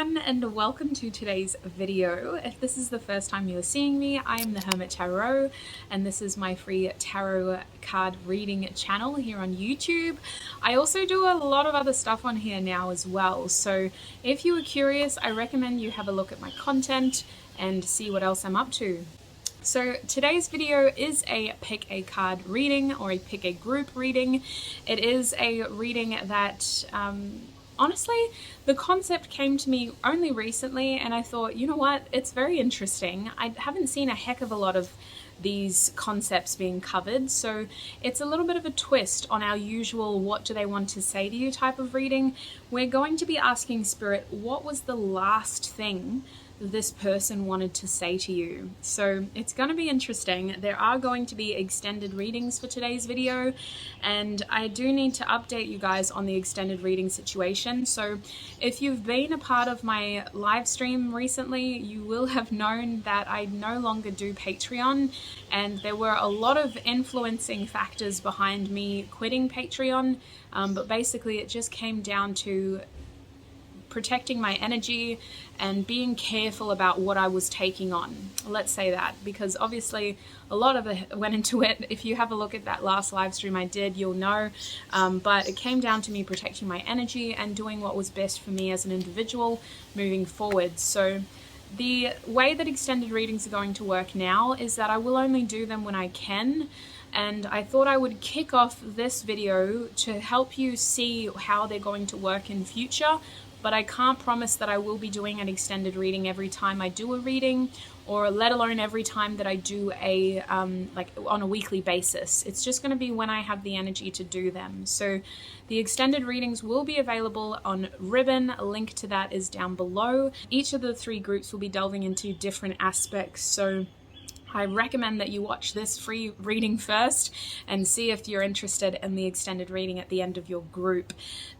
everyone, and welcome to today's video. If this is the first time you're seeing me, I am the Hermit Tarot, and this is my free tarot card reading channel here on YouTube. I also do a lot of other stuff on here now as well, so if you are curious, I recommend you have a look at my content and see what else I'm up to. So today's video is a pick a card reading, or a pick a group reading. It is a reading that honestly, the concept came to me only recently, and I thought, you know what, it's very interesting. I haven't seen a heck of a lot of these concepts being covered, so it's a little bit of a twist on our usual what do they want to say to you type of reading. We're going to be asking Spirit, what was the last thing this person wanted to say to you? So it's going to be interesting. There are going to be extended readings for today's video, and I do need to update you guys on the extended reading situation. So if you've been a part of my live stream recently, you will have known that I no longer do Patreon, and there were a lot of influencing factors behind me quitting Patreon, but basically it just came down to protecting my energy and being careful about what I was taking on. Let's say that, because obviously a lot of it went into it. If you have a look at that last live stream I did, you'll know. But it came down to me protecting my energy and doing what was best for me as an individual moving forward. So the way that extended readings are going to work now is that I will only do them when I can. And I thought I would kick off this video to help you see how they're going to work in future. But I can't promise that I will be doing an extended reading every time I do a reading, or let alone every time that I do a, like on a weekly basis. It's just going to be when I have the energy to do them. So the extended readings will be available on Ribbon. A link to that is down below. Each of the three groups will be delving into different aspects. So I recommend that you watch this free reading first and see if you're interested in the extended reading at the end of your group.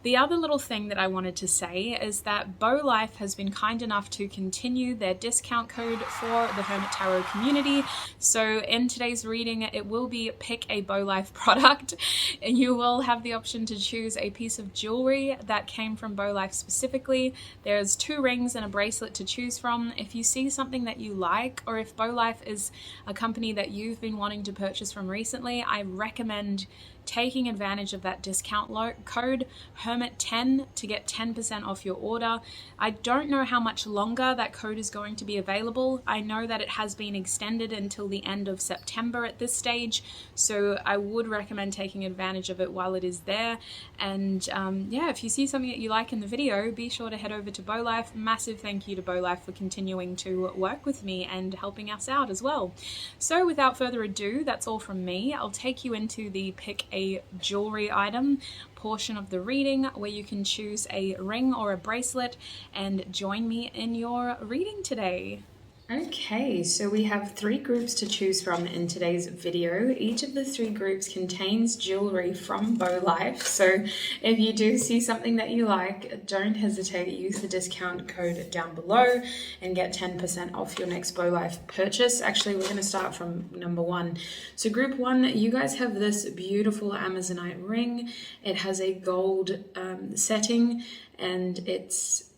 The other little thing that I wanted to say is that Beau Life has been kind enough to continue their discount code for the Hermit Tarot community. So in today's reading, it will be pick a Beau Life product, and you will have the option to choose a piece of jewelry that came from Beau Life specifically. There's 2 rings and a bracelet to choose from. If you see something that you like, or if Beau Life is a company that you've been wanting to purchase from recently, I recommend taking advantage of that discount code Hermit10 to get 10% off your order. I don't know how much longer that code is going to be available. I know that it has been extended until the end of September at this stage, so I would recommend taking advantage of it while it is there. And yeah, if you see something that you like in the video, be sure to head over to Beau Life. Massive thank you to Beau Life for continuing to work with me and helping us out as well. So without further ado, that's all from me. I'll take you into the pick a jewelry item portion of the reading, where you can choose a ring or a bracelet and join me in your reading today. Okay, so we have 3 groups to choose from in today's video. Each of the 3 groups contains jewelry from Beau Life, so if you do see something that you like, don't hesitate, use the discount code down below and get 10% off your next Beau Life purchase. Actually, we're going to start from number 1. So group 1, you guys have this beautiful Amazonite ring. It has a gold setting, and it's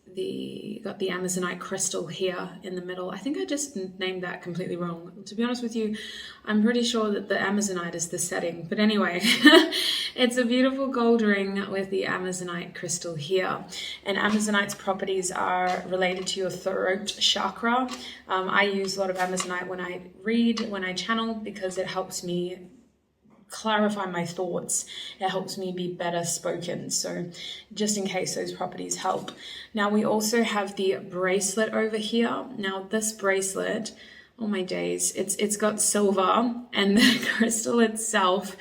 got the Amazonite crystal here in the middle. I think I just named that completely wrong. To be honest with you, I'm pretty sure that the Amazonite is the setting. But anyway, it's a beautiful gold ring with the Amazonite crystal here. And Amazonite's properties are related to your throat chakra. I use a lot of Amazonite when I read, when I channel, because it helps me clarify my thoughts. It helps me be better spoken, so just in case those properties help. Now we also have the bracelet over here. Now this bracelet, oh my days, it's got silver, and the crystal itself,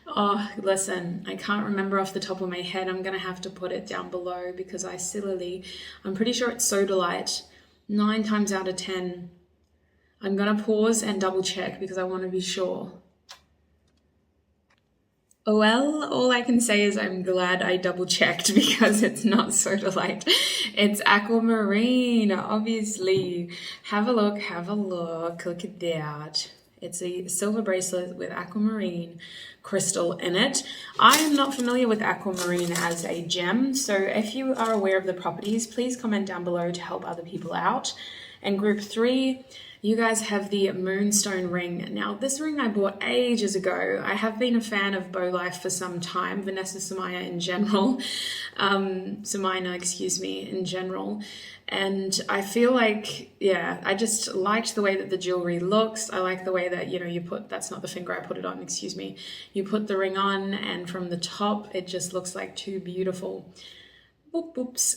oh listen, I can't remember off the top of my head. I'm gonna have to put it down below, because I'm pretty sure it's sodalite. 9 times out of 10. I'm gonna pause and double check because I want to be sure. Well, all I can say is I'm glad I double checked, because it's not sodalite. It's AQUAMARINE, obviously. Have a look, look at that. It's a silver bracelet with aquamarine crystal in it. I am not familiar with aquamarine as a gem, so if you are aware of the properties, please comment down below to help other people out. And group 3, you guys have the Moonstone ring. Now, this ring I bought ages ago. I have been a fan of Beau Life for some time, Vanessa Somuayina in general, Somuayina, excuse me, in general. And I feel like, yeah, I just liked the way that the jewelry looks. I like the way that, you know, you put, that's not the finger I put it on, excuse me. You put the ring on and from the top, it just looks like two beautiful oops.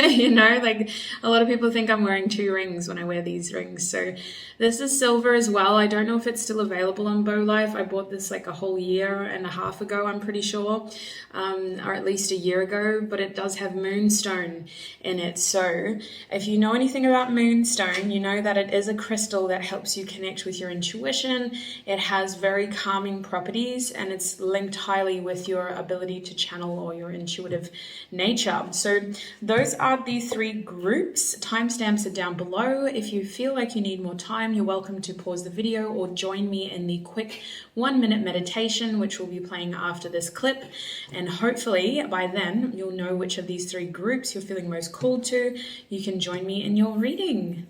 You know, like a lot of people think I'm wearing 2 rings when I wear these rings. So this is silver as well. I don't know if it's still available on Beau Life. I bought this like a whole year and a half ago, I'm pretty sure, or at least a year ago, but it does have moonstone in it. So if you know anything about moonstone, you know that it is a crystal that helps you connect with your intuition. It has very calming properties and it's linked highly with your ability to channel or your intuitive nature. So those are the 3 groups. Timestamps are down below. If you feel like you need more time, you're welcome to pause the video or join me in the quick 1-minute meditation, which will be playing after this clip. And hopefully by then you'll know which of these 3 groups you're feeling most called to. You can join me in your reading.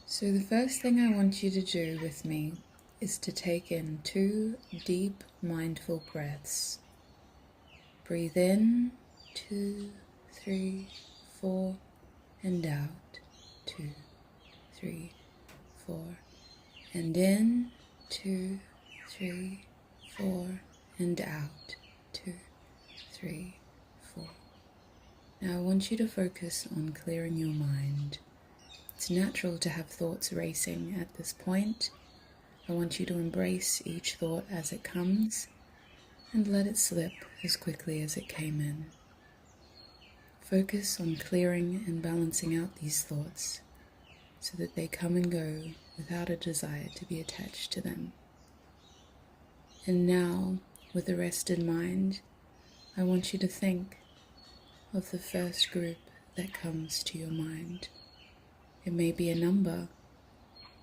So the first thing I want you to do with me is to take in 2 deep, mindful breaths. Breathe in, 2, 3, 4, and out, 2, 3, 4, and in, 2, 3, 4, and out, 2, 3, 4. Now I want you to focus on clearing your mind. It's natural to have thoughts racing at this point. I want you to embrace each thought as it comes and let it slip as quickly as it came in. Focus on clearing and balancing out these thoughts so that they come and go without a desire to be attached to them. And now, with a rested mind, I want you to think of the first group that comes to your mind. It may be a number.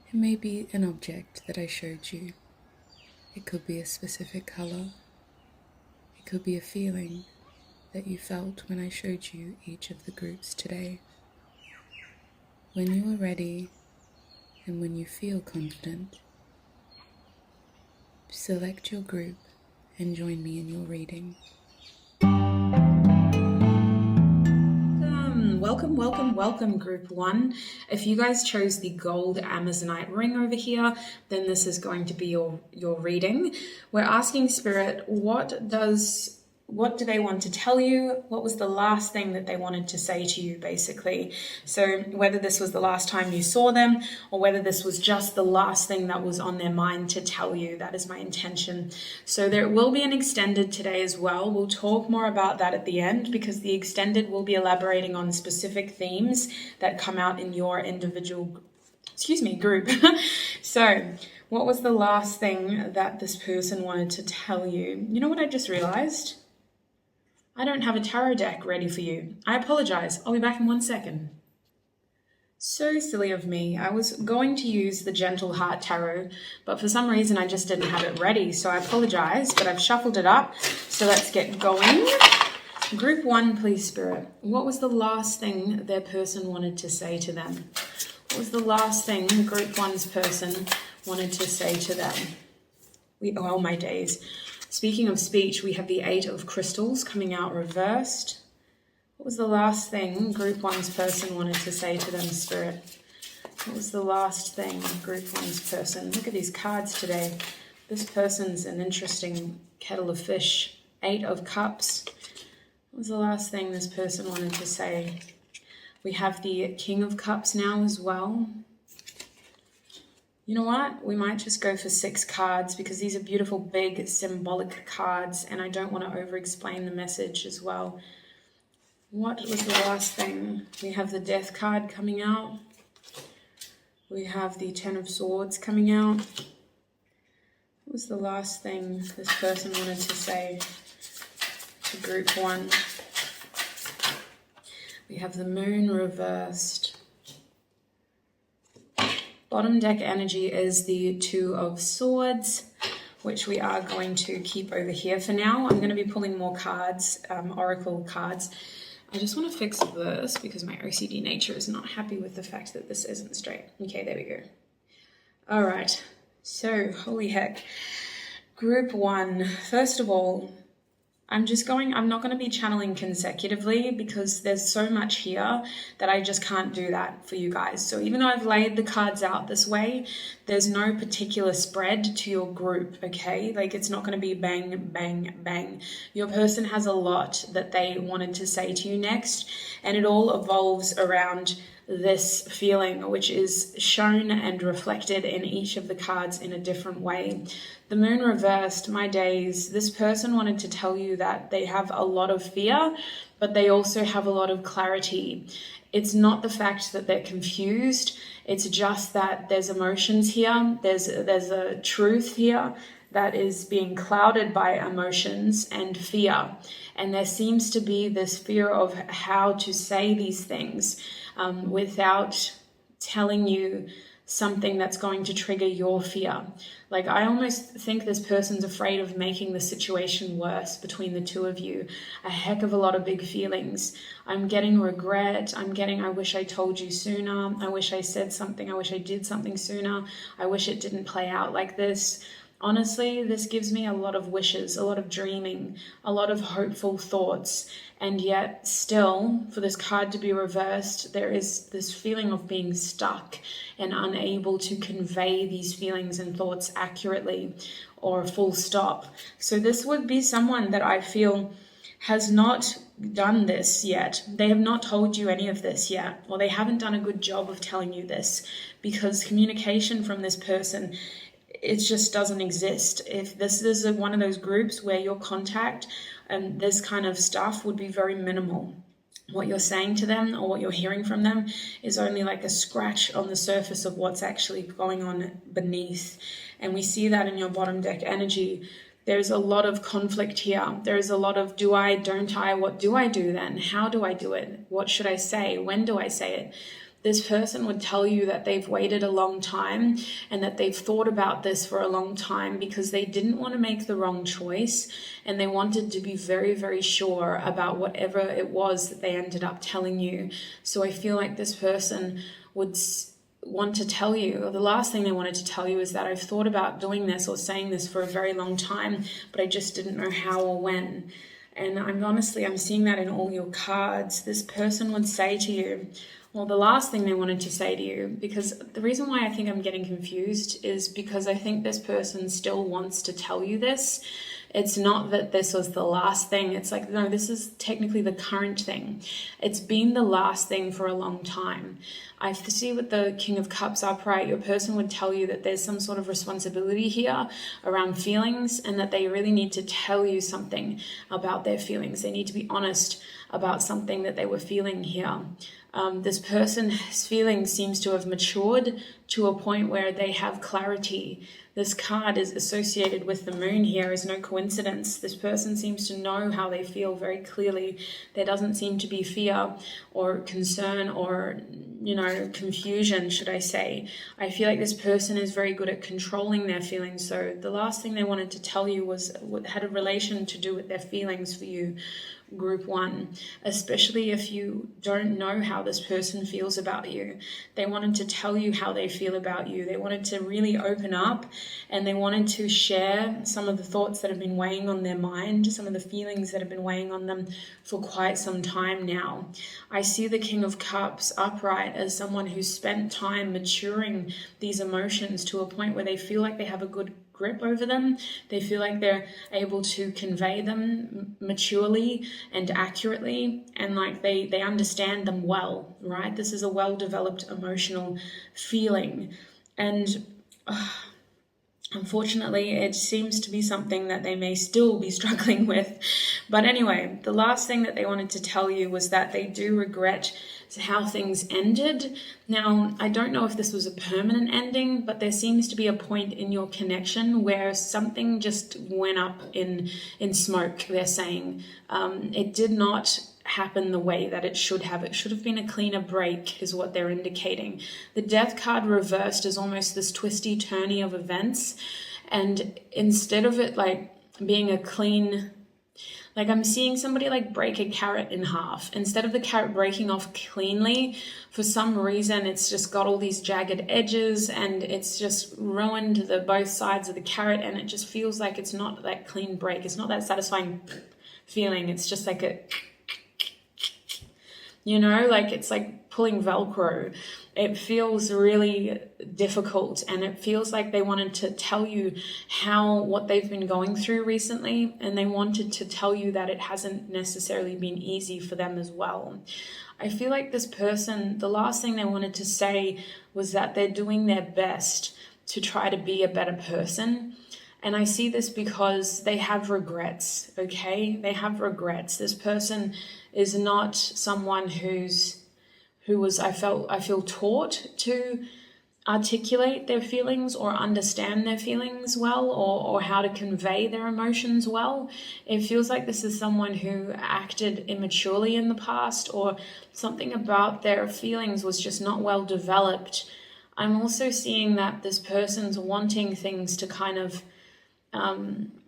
It may be an object that I showed you. It could be a specific color. It could be a feeling that you felt when I showed you each of the groups today. When you are ready and when you feel confident, select your group and join me in your reading. Welcome, welcome, welcome, group 1. If you guys chose the gold Amazonite ring over here, then this is going to be your reading. We're asking Spirit, what do they want to tell you? What was the last thing that they wanted to say to you, basically? So whether this was the last time you saw them or whether this was just the last thing that was on their mind to tell you, that is my intention. So there will be an extended today as well. We'll talk more about that at the end because the extended will be elaborating on specific themes that come out in your individual, group. So what was the last thing that this person wanted to tell you? You know what I just realized? I don't have a tarot deck ready for you. I apologize. I'll be back in 1 second. So silly of me. I was going to use the Gentle Heart Tarot, but for some reason I just didn't have it ready. So I apologize, but I've shuffled it up. So let's get going. Group 1, please, Spirit. What was the last thing their person wanted to say to them? What was the last thing Group 1's person wanted to say to them? Oh, my days. Speaking of speech, we have the 8 of Crystals coming out reversed. What was the last thing Group 1's person wanted to say to them, Spirit? What was the last thing Group 1's person? Look at these cards today. This person's an interesting kettle of fish. 8 of Cups. What was the last thing this person wanted to say? We have the King of Cups now as well. You know what? We might just go for 6 cards because these are beautiful, big, symbolic cards and I don't want to over-explain the message as well. What was the last thing? We have the Death card coming out. We have the 10 of Swords coming out. What was the last thing this person wanted to say to Group 1? We have the Moon reversed. Bottom deck energy is the Two of Swords, which we are going to keep over here for now. I'm going to be pulling more cards, oracle cards. I just want to fix this because my OCD nature is not happy with the fact that this isn't straight. Okay, there we go. All right, so holy heck. Group 1, first of all, I'm not going to be channeling consecutively because there's so much here that I just can't do that for you guys. So even though I've laid the cards out this way, there's no particular spread to your group, okay? Like it's not going to be bang, bang, bang. Your person has a lot that they wanted to say to you next, and it all evolves around this feeling, which is shown and reflected in each of the cards in a different way. The moon reversed, my days, this person wanted to tell you that they have a lot of fear, but they also have a lot of clarity. It's not the fact that they're confused, it's just that there's emotions here, there's a truth here that is being clouded by emotions and fear. And there seems to be this fear of how to say these things without telling you something that's going to trigger your fear. Like I almost think this person's afraid of making the situation worse between the two of you. A heck of a lot of big feelings. I'm getting regret. I'm getting, I wish I told you sooner. I wish I said something. I wish I did something sooner. I wish it didn't play out like this. Honestly, this gives me a lot of wishes, a lot of dreaming, a lot of hopeful thoughts. And yet still, for this card to be reversed, there is this feeling of being stuck and unable to convey these feelings and thoughts accurately or full stop. So this would be someone that I feel has not done this yet. They have not told you any of this yet, or they haven't done a good job of telling you this, because communication from this person, it just doesn't exist. If this is one of those groups where your contact and this kind of stuff would be very minimal. What you're saying to them or what you're hearing from them is only like a scratch on the surface of what's actually going on beneath. And we see that in your bottom deck energy. There's a lot of conflict here. There's a lot of do I, don't I, what do I do then? How do I do it? What should I say? When do I say it? This person would tell you that they've waited a long time and that they've thought about this for a long time because they didn't want to make the wrong choice and they wanted to be very, very sure about whatever it was that they ended up telling you. So I feel like this person would want to tell you, or the last thing they wanted to tell you is that I've thought about doing this or saying this for a very long time, but I just didn't know how or when. And I'm seeing that in all your cards. This person would say to you, well, the last thing they wanted to say to you, because the reason why I think I'm getting confused is because I think this person still wants to tell you this. It's not that this was the last thing. It's like, no, this is technically the current thing. It's been the last thing for a long time. I see with the King of Cups upright, your person would tell you that there's some sort of responsibility here around feelings and that they really need to tell you something about their feelings. They need to be honest about something that they were feeling here. This person's feelings seems to have matured to a point where they have clarity. This card is associated with the moon here is no coincidence. This person seems to know how they feel very clearly. There doesn't seem to be fear or concern or, confusion, should I say. I feel like this person is very good at controlling their feelings. So the last thing they wanted to tell you had a relation to do with their feelings for you. Group 1, especially if you don't know how this person feels about you. They wanted to tell you how they feel about you. They wanted to really open up and they wanted to share some of the thoughts that have been weighing on their mind, some of the feelings that have been weighing on them for quite some time now. I see the King of Cups upright as someone who's spent time maturing these emotions to a point where they feel like they have a good grip over them. They feel like they're able to convey them maturely and accurately, and like they understand them well, right? This is a well-developed emotional feeling, and unfortunately, it seems to be something that they may still be struggling with. But anyway, the last thing that they wanted to tell you was that they do regret how things ended. Now, I don't know if this was a permanent ending, but there seems to be a point in your connection where something just went up in smoke, they're saying. It did not happen the way that it should have. It should have been a cleaner break is what they're indicating. The Death card reversed is almost this twisty turny of events, and instead of it like being a clean, like I'm seeing somebody like break a carrot in half. Instead of the carrot breaking off cleanly, for some reason it's just got all these jagged edges and it's just ruined the both sides of the carrot, and it just feels like it's not that clean break. It's not that satisfying feeling. It's just like a, you know, like it's like pulling Velcro. It feels really difficult, and it feels like they wanted to tell you what they've been going through recently, and they wanted to tell you that it hasn't necessarily been easy for them as well. I feel like this person, the last thing they wanted to say was that they're doing their best to try to be a better person. And I see this because they have regrets, okay? They have regrets. This person is not someone who was, I feel taught to articulate their feelings or understand their feelings well, or how to convey their emotions well. It feels like this is someone who acted immaturely in the past, or something about their feelings was just not well developed. I'm also seeing that this person's wanting things to kind of,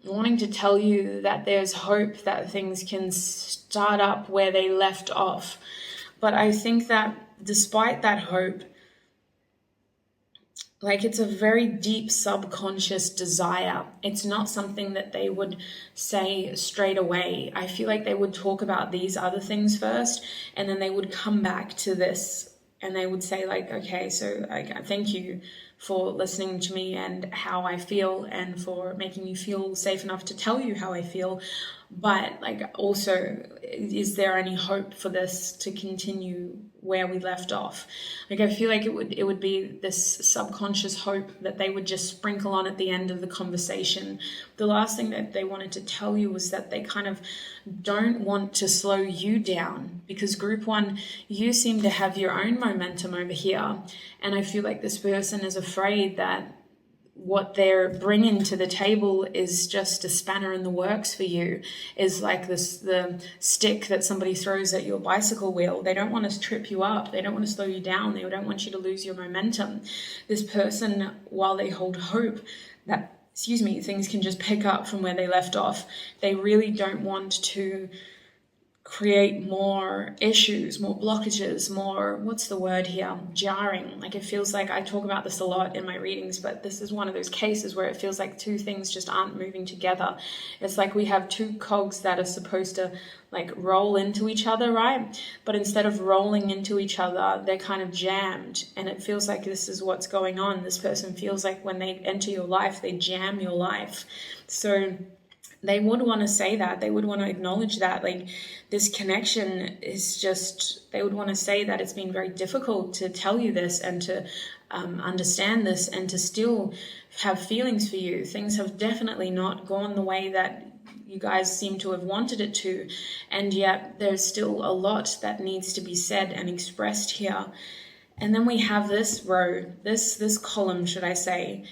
wanting to tell you that there's hope that things can start up where they left off. But I think that despite that hope, like it's a very deep subconscious desire. It's not something that they would say straight away. I feel like they would talk about these other things first, and then they would come back to this, and they would say like, okay, so thank you for listening to me and how I feel, and for making me feel safe enough to tell you how I feel. But like, also, is there any hope for this to continue where we left off? Like, I feel like it would be this subconscious hope that they would just sprinkle on at the end of the conversation. The last thing that they wanted to tell you was that they kind of don't want to slow you down, because group one, you seem to have your own momentum over here. And I feel like this person is afraid that what they're bringing to the table is just a spanner in the works for you, is like the stick that somebody throws at your bicycle wheel. They don't want to trip you up. They don't want to slow you down. They don't want you to lose your momentum. This person, while they hold hope that, things can just pick up from where they left off, they really don't want to create more issues, more blockages, more, what's the word here? Jarring. Like, it feels like, I talk about this a lot in my readings, but this is one of those cases where it feels like two things just aren't moving together. It's like we have two cogs that are supposed to like roll into each other, right? But instead of rolling into each other, they're kind of jammed. And it feels like this is what's going on. This person feels like when they enter your life, they jam your life. So they would want to say that. They would want to acknowledge that, like, this connection is just, they would want to say that it's been very difficult to tell you this and to understand this and to still have feelings for you. Things have definitely not gone the way that you guys seem to have wanted it to, and yet there's still a lot that needs to be said and expressed here. And then we have this row, this column, should I say.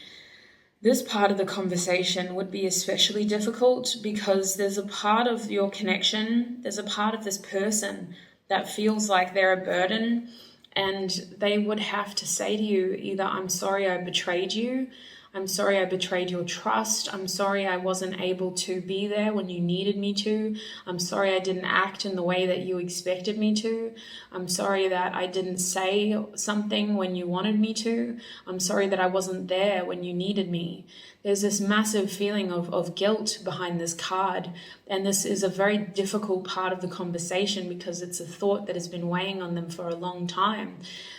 This part of the conversation would be especially difficult because there's a part of your connection, there's a part of this person that feels like they're a burden, and they would have to say to you either, I'm sorry I betrayed you, I'm sorry I betrayed your trust, I'm sorry I wasn't able to be there when you needed me to, I'm sorry I didn't act in the way that you expected me to, I'm sorry that I didn't say something when you wanted me to, I'm sorry that I wasn't there when you needed me. There's this massive feeling of guilt behind this card, and this is a very difficult part of the conversation because it's a thought that has been weighing on them for a long time.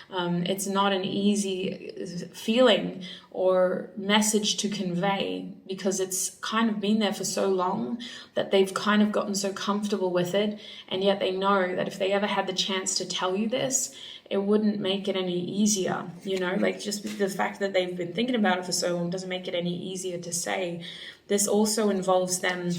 It's not an easy feeling or message to convey because it's kind of been there for so long that they've kind of gotten so comfortable with it, and yet they know that if they ever had the chance to tell you this, it wouldn't make it any easier, you know, like just the fact that they've been thinking about it for so long doesn't make it any easier to say. This also involves them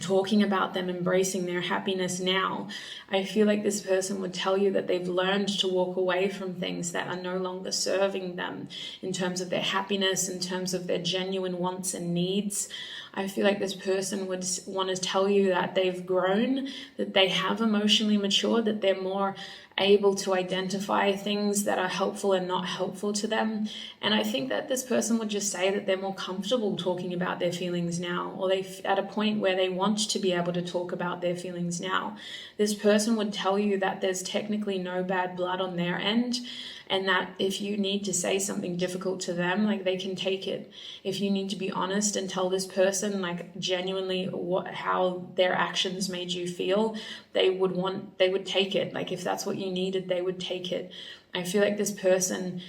talking about them embracing their happiness now. I feel like this person would tell you that they've learned to walk away from things that are no longer serving them in terms of their happiness, in terms of their genuine wants and needs. I feel like this person would want to tell you that they've grown, that they have emotionally matured, that they're more able to identify things that are helpful and not helpful to them. And I think that this person would just say that they're more comfortable talking about their feelings now, or they're at a point where they want to be able to talk about their feelings now. This person would tell you that there's technically no bad blood on their end, and that if you need to say something difficult to them, like, they can take it. If you need to be honest and tell this person, like, genuinely how their actions made you feel, they would take it. Like, if that's what you needed, they would take it. I feel like this person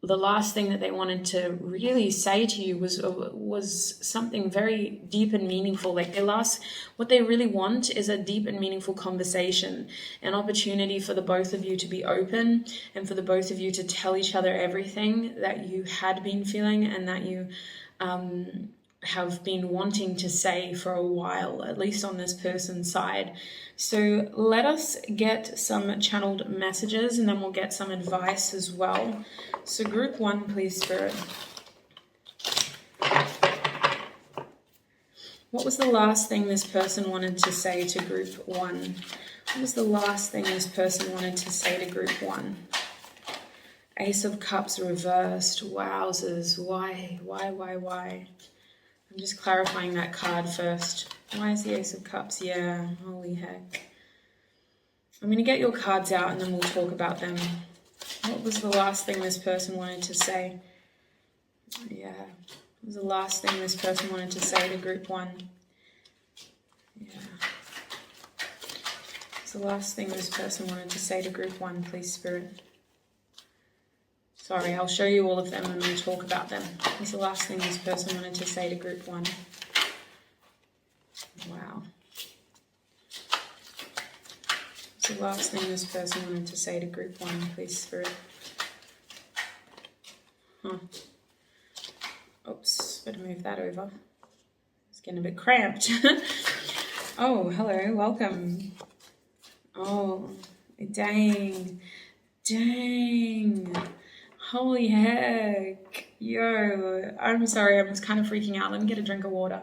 the last thing that they wanted to really say to you was something very deep and meaningful. Like, what they really want is a deep and meaningful conversation, an opportunity for the both of you to be open, and for the both of you to tell each other everything that you had been feeling, and that you have been wanting to say for a while, at least on this person's side. So let us get some channeled messages, and then we'll get some advice as well. So group 1, please, Spirit. What was the last thing this person wanted to say to group 1? What was the last thing this person wanted to say to group 1? Ace of Cups reversed. Wowzers. Why? I'm just clarifying that card first. Why is the Ace of Cups? Yeah, holy heck. I'm going to get your cards out and then we'll talk about them. What was the last thing this person wanted to say? Yeah, what was the last thing this person wanted to say to group 1? Yeah. What's the last thing this person wanted to say to group 1, please, Spirit? Sorry, I'll show you all of them and we'll talk about them. What's the last thing this person wanted to say to group 1? Wow. What's the last thing this person wanted to say to group 1, please, Spirit? Oops, better move that over. It's getting a bit cramped. Oh, hello, welcome. Oh, dang. Holy heck. Yo, I'm sorry, I was kind of freaking out. Let me get a drink of water.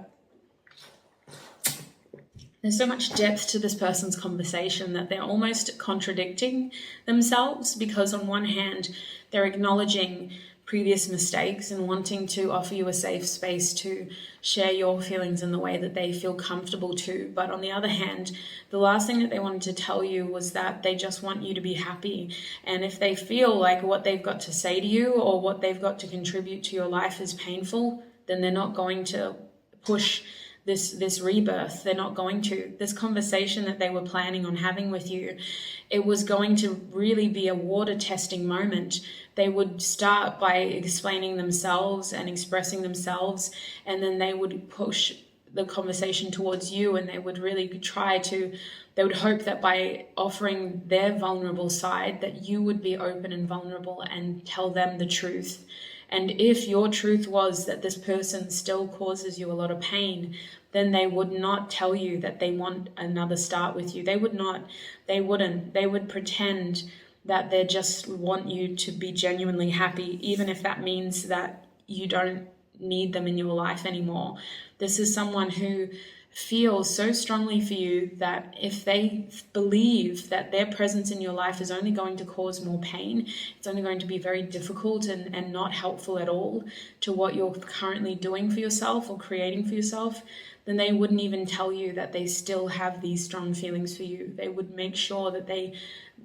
There's so much depth to this person's conversation that they're almost contradicting themselves, because on one hand, they're acknowledging previous mistakes and wanting to offer you a safe space to share your feelings in the way that they feel comfortable to. But on the other hand, the last thing that they wanted to tell you was that they just want you to be happy. And if they feel like what they've got to say to you or what they've got to contribute to your life is painful, then they're not going to push this rebirth. They're not going to. This conversation that they were planning on having with you, it was going to really be a water testing moment. They would start by explaining themselves and expressing themselves, and then they would push the conversation towards you, and they would really they would hope that by offering their vulnerable side, that you would be open and vulnerable and tell them the truth. And if your truth was that this person still causes you a lot of pain, then they would not tell you that they want another start with you. They wouldn't. They would pretend that they just want you to be genuinely happy, even if that means that you don't need them in your life anymore. This is someone who feels so strongly for you that if they believe that their presence in your life is only going to cause more pain, it's only going to be very difficult and not helpful at all to what you're currently doing for yourself or creating for yourself, then they wouldn't even tell you that they still have these strong feelings for you. They would make sure that they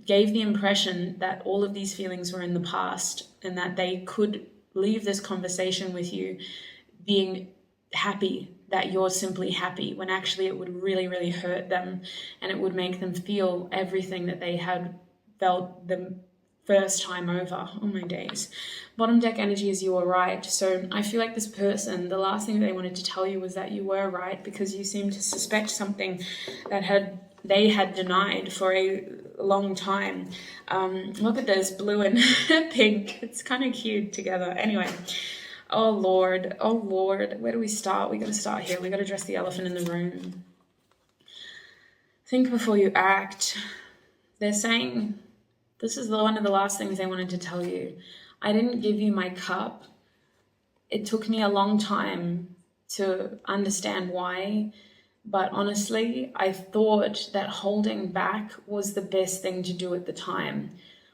gave the impression that all of these feelings were in the past and that they could leave this conversation with you being happy, that you're simply happy, when actually it would really, really hurt them, and it would make them feel everything that they had felt the first time over. Oh my days. Bottom deck energy is you were right. So I feel like this person, the last thing they wanted to tell you was that you were right, because you seem to suspect something that they had denied for a long time. Look at this blue and pink. It's kind of cute together. Anyway. Oh Lord, where do we start? We got to start here. We got to address the elephant in the room. Think before you act. They're saying, this is one of the last things they wanted to tell you. I didn't give you my cup. It took me a long time to understand why. But honestly, I thought that holding back was the best thing to do at the time.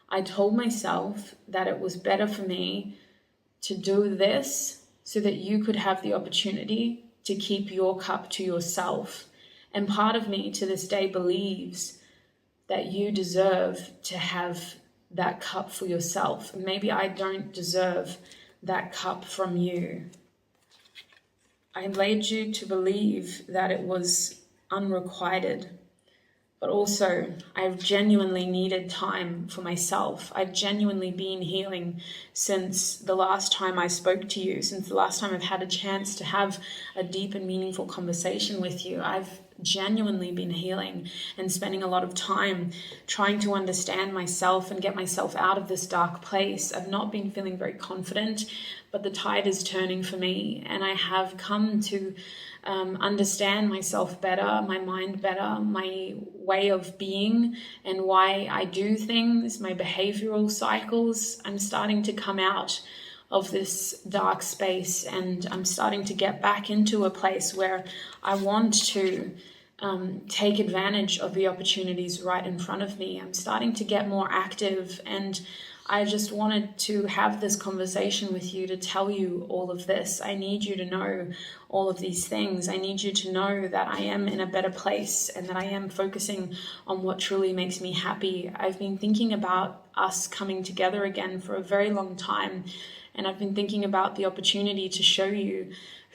I told myself that it was better for me to do this so that you could have the opportunity to keep your cup to yourself. And part of me to this day believes that you deserve to have that cup for yourself. Maybe I don't deserve that cup from you. I led you to believe that it was unrequited, but also I've genuinely needed time for myself. I've genuinely been healing since the last time I spoke to you, since the last time I've had a chance to have a deep and meaningful conversation with you. I've genuinely been healing and spending a lot of time trying to understand myself and get myself out of this dark place. I've not been feeling very confident, but the tide is turning for me, and I have come to understand myself better, my mind better, my way of being and why I do things, my behavioral cycles. I'm starting to come out of this dark space, and I'm starting to get back into a place where I want to take advantage of the opportunities right in front of me. I'm starting to get more active, and I just wanted to have this conversation with you to tell you all of this. I need you to know all of these things. I need you to know that I am in a better place and that I am focusing on what truly makes me happy. I've been thinking about us coming together again for a very long time, and I've been thinking about the opportunity to show you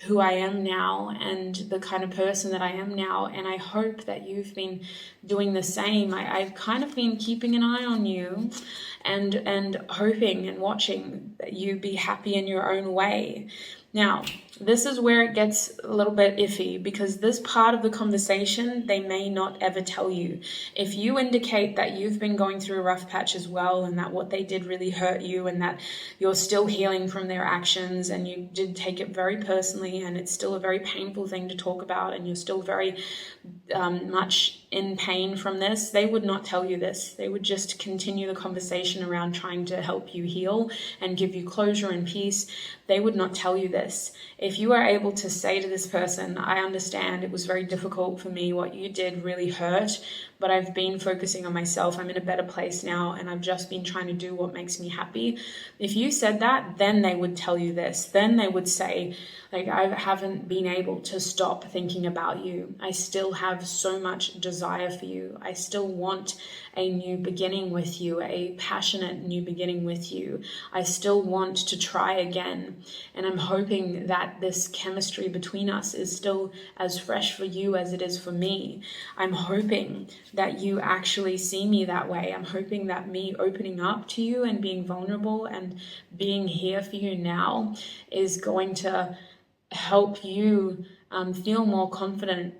who I am now and the kind of person that I am now. And I hope that you've been doing the same. I've kind of been keeping an eye on you and hoping and watching that you be happy in your own way. Now, this is where it gets a little bit iffy, because this part of the conversation, they may not ever tell you. If you indicate that you've been going through a rough patch as well, and that what they did really hurt you, and that you're still healing from their actions, and you did take it very personally, and it's still a very painful thing to talk about, and you're still very much in pain from this, they would not tell you this. They would just continue the conversation around trying to help you heal and give you closure and peace. They would not tell you this. If you are able to say to this person, I understand it was very difficult for me, what you did really hurt, but I've been focusing on myself, I'm in a better place now, and I've just been trying to do what makes me happy. If you said that, then they would tell you this. Then they would say, like, I haven't been able to stop thinking about you. I still have so much desire for you. I still want a new beginning with you, a passionate new beginning with you. I still want to try again. And I'm hoping that this chemistry between us is still as fresh for you as it is for me. I'm hoping that you actually see me that way. I'm hoping that me opening up to you and being vulnerable and being here for you now is going to help you feel more confident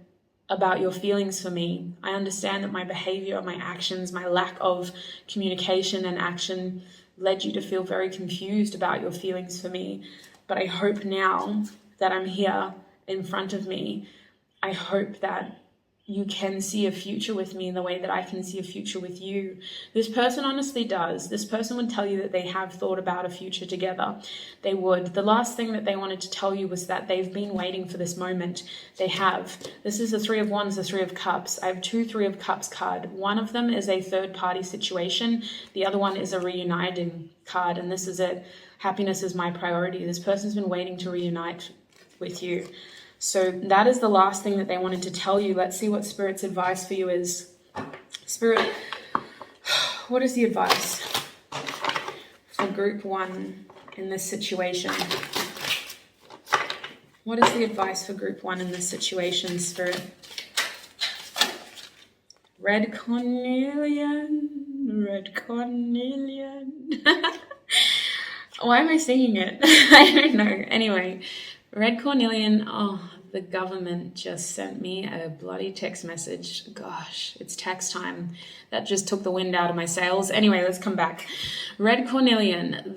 about your feelings for me. I understand that my behavior, my actions, my lack of communication and action led you to feel very confused about your feelings for me. But I hope now that I'm here in front of me, I hope that you can see a future with me in the way that I can see a future with you. This person honestly does. This person would tell you that they have thought about a future together. They would. The last thing that they wanted to tell you was that they've been waiting for this moment. They have. This is the Three of Wands, the Three of Cups. I have two Three of Cups card. One of them is a third party situation. The other one is a reuniting card. And this is it. Happiness is my priority. This person's been waiting to reunite with you. So that is the last thing that they wanted to tell you. Let's see what Spirit's advice for you is. Spirit, what is the advice for group 1 in this situation? What is the advice for group 1 in this situation, Spirit? Red Cornelian, Red Cornelian. Why am I singing it? I don't know. Anyway, Red Cornelian, oh, the government just sent me a bloody text message. Gosh, it's tax time. That just took the wind out of my sails. Anyway, let's come back. Red Cornelian,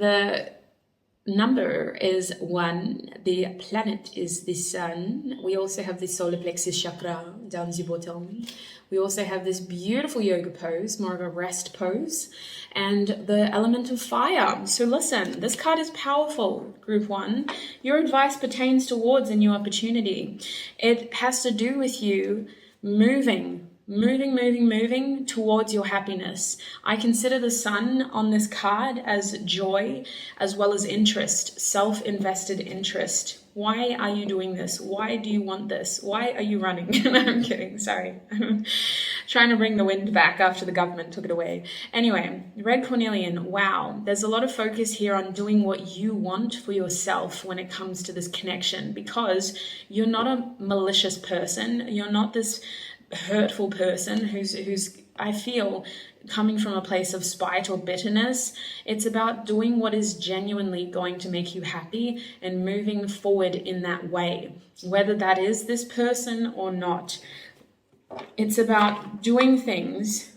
number is 1. The planet is the sun. We also have the solar plexus chakra down the bottom. We also have this beautiful yoga pose, more of a rest pose, and the element of fire. So listen, this card is powerful, group 1. Your advice pertains towards a new opportunity. It has to do with you moving towards your happiness. I consider the sun on this card as joy as well as interest, self-invested interest. Why are you doing this? Why do you want this? Why are you running? No, I'm kidding. Sorry. I'm trying to bring the wind back after the government took it away. Anyway, Red Cornelian, wow. There's a lot of focus here on doing what you want for yourself when it comes to this connection, because you're not a malicious person. You're not this hurtful person who's I feel coming from a place of spite or bitterness. It's about doing what is genuinely going to make you happy and moving forward in that way, whether that is this person or not. It's about doing things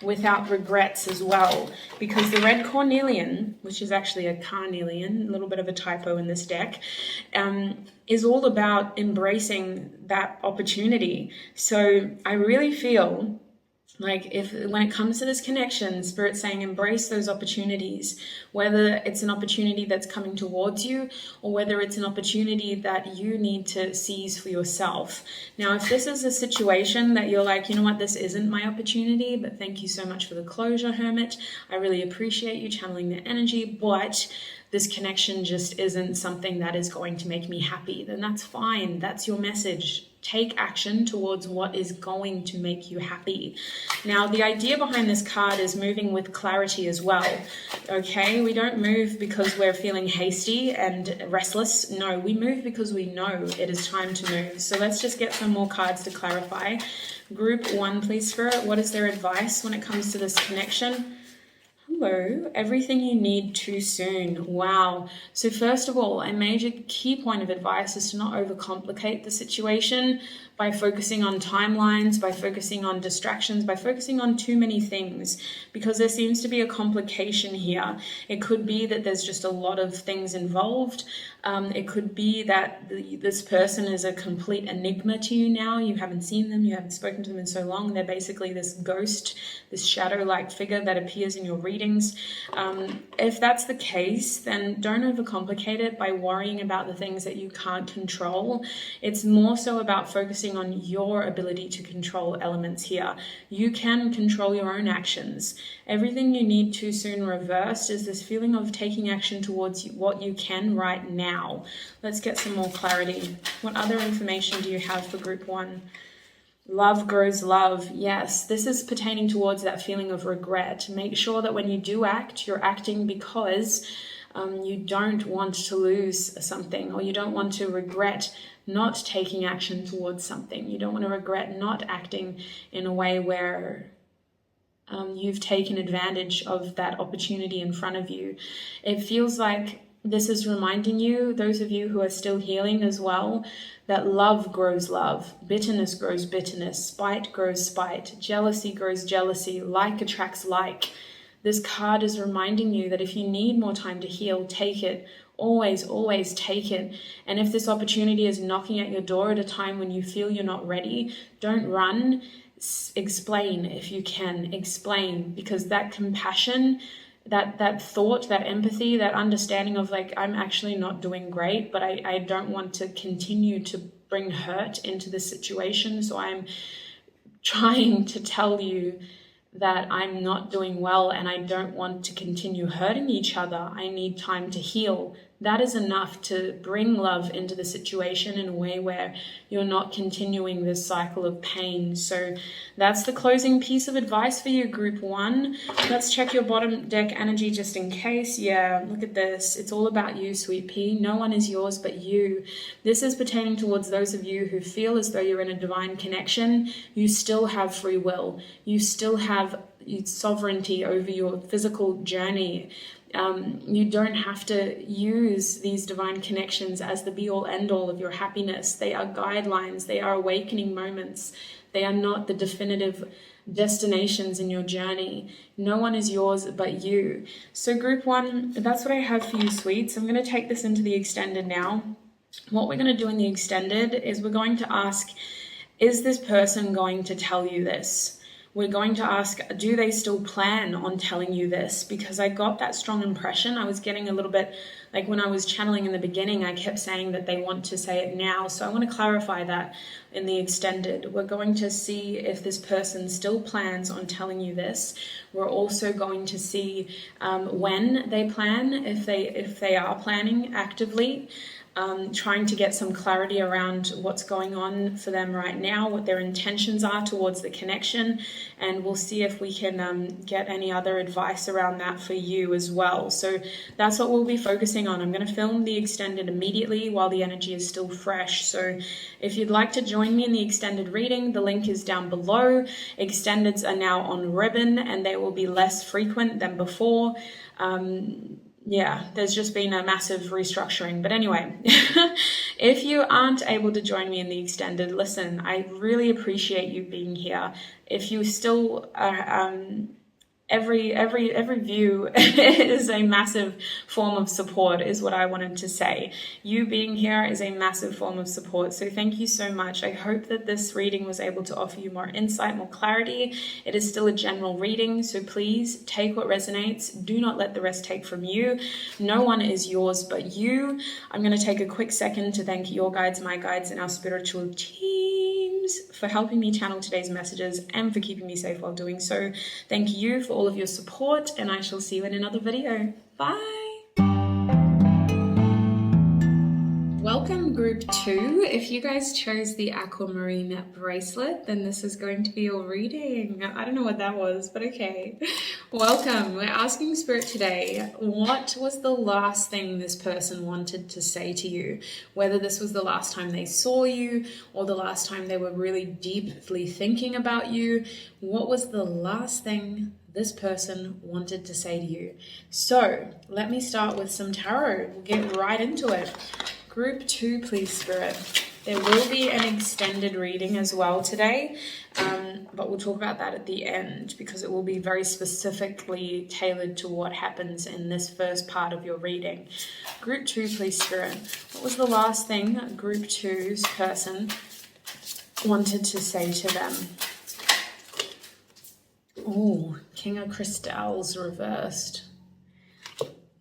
without regrets as well, because the Red Cornelian, which is actually a carnelian, a little bit of a typo in this deck, is all about embracing that opportunity. So I really feel like when it comes to this connection, Spirit's saying embrace those opportunities, whether it's an opportunity that's coming towards you or whether it's an opportunity that you need to seize for yourself. Now, if this is a situation that you're like, you know what, this isn't my opportunity, but thank you so much for the closure, Hermit. I really appreciate you channeling the energy, but this connection just isn't something that is going to make me happy, then that's fine. That's your message. Take action towards what is going to make you happy. Now, the idea behind this card is moving with clarity as well. Okay, we don't move because we're feeling hasty and restless. No, we move because we know it is time to move. So let's just get some more cards to clarify. Group 1, please, Spirit. What is their advice when it comes to this connection? Hello, everything you need too soon. Wow. So first of all, a major key point of advice is to not overcomplicate the situation by focusing on timelines, by focusing on distractions, by focusing on too many things, because there seems to be a complication here. It could be that there's just a lot of things involved. It could be that this person is a complete enigma to you now. You haven't seen them, you haven't spoken to them in so long. They're basically this ghost, this shadow-like figure that appears in your readings. If that's the case, then don't overcomplicate it by worrying about the things that you can't control. It's more so about focusing on your ability to control elements here. You can control your own actions. Everything you need too soon reversed is this feeling of taking action towards what you can right now. Let's get some more clarity. What other information do you have for group 1? Love grows love. Yes, this is pertaining towards that feeling of regret. Make sure that when you do act, you're acting because you don't want to lose something, or you don't want to regret not taking action towards something. You don't want to regret not acting in a way where you've taken advantage of that opportunity in front of you. It feels like this is reminding you, those of you who are still healing as well, that love grows love, bitterness grows bitterness, spite grows spite, jealousy grows jealousy, like attracts like. This card is reminding you that if you need more time to heal, take it. Always, always take it. And if this opportunity is knocking at your door at a time when you feel you're not ready, don't run. Explain if you can. Explain, because that compassion, that thought, that empathy, that understanding of like, I'm actually not doing great, but I don't want to continue to bring hurt into this situation. So I'm trying to tell you that I'm not doing well and I don't want to continue hurting each other. I need time to heal. That is enough to bring love into the situation in a way where you're not continuing this cycle of pain. So that's the closing piece of advice for you, group 1. Let's check your bottom deck energy just in case. Yeah, look at this. It's all about you, sweet pea. No one is yours but you. This is pertaining towards those of you who feel as though you're in a divine connection. You still have free will. You still have sovereignty over your physical journey. You don't have to use these divine connections as the be-all end-all of your happiness. They are guidelines. They are awakening moments. They are not the definitive destinations in your journey. No one is yours but you. So group one, that's what I have for you, sweets. I'm going to take this into the extended now. What we're going to do in the extended is we're going to ask, is this person going to tell you this? We're going to ask, do they still plan on telling you this? Because I got that strong impression. I was getting a little bit, like when I was channeling in the beginning, I kept saying that they want to say it now. So I want to clarify that in the extended. We're going to see if this person still plans on telling you this. We're also going to see when they plan, if they are planning actively. Trying to get some clarity around what's going on for them right now, what their intentions are towards the connection, and we'll see if we can get any other advice around that for you as well. So that's what we'll be focusing on. I'm going to film the extended immediately while the energy is still fresh. So if you'd like to join me in the extended reading, the link is down below. Extendeds are now on ribbon and they will be less frequent than before. Yeah, there's just been a massive restructuring. But anyway, if you aren't able to join me in the extended, listen, I really appreciate you being here. If you still are, every view is a massive form of support, is what I wanted to say. You being here is a massive form of support. So thank you so much. I hope that this reading was able to offer you more insight, more clarity. It is still a general reading, so please take what resonates. Do not let the rest take from you. No one is yours but you. I'm going to take a quick second to thank your guides, my guides, and our spiritual teams for helping me channel today's messages and for keeping me safe while doing so. Thank you for all of your support, and I shall see you in another video. Bye! Welcome group 2. If you guys chose the aquamarine bracelet, then this is going to be your reading. I don't know what that was, but okay. Welcome. We're asking Spirit today, what was the last thing this person wanted to say to you? Whether this was the last time they saw you or the last time they were really deeply thinking about you. What was the last thing this person wanted to say to you? So let me start with some tarot. We'll get right into it. Group 2, please, Spirit. There will be an extended reading as well today, but we'll talk about that at the end because it will be very specifically tailored to what happens in this first part of your reading. Group 2, please, Spirit. What was the last thing Group 2's person wanted to say to them? Oh, King of Crystals reversed.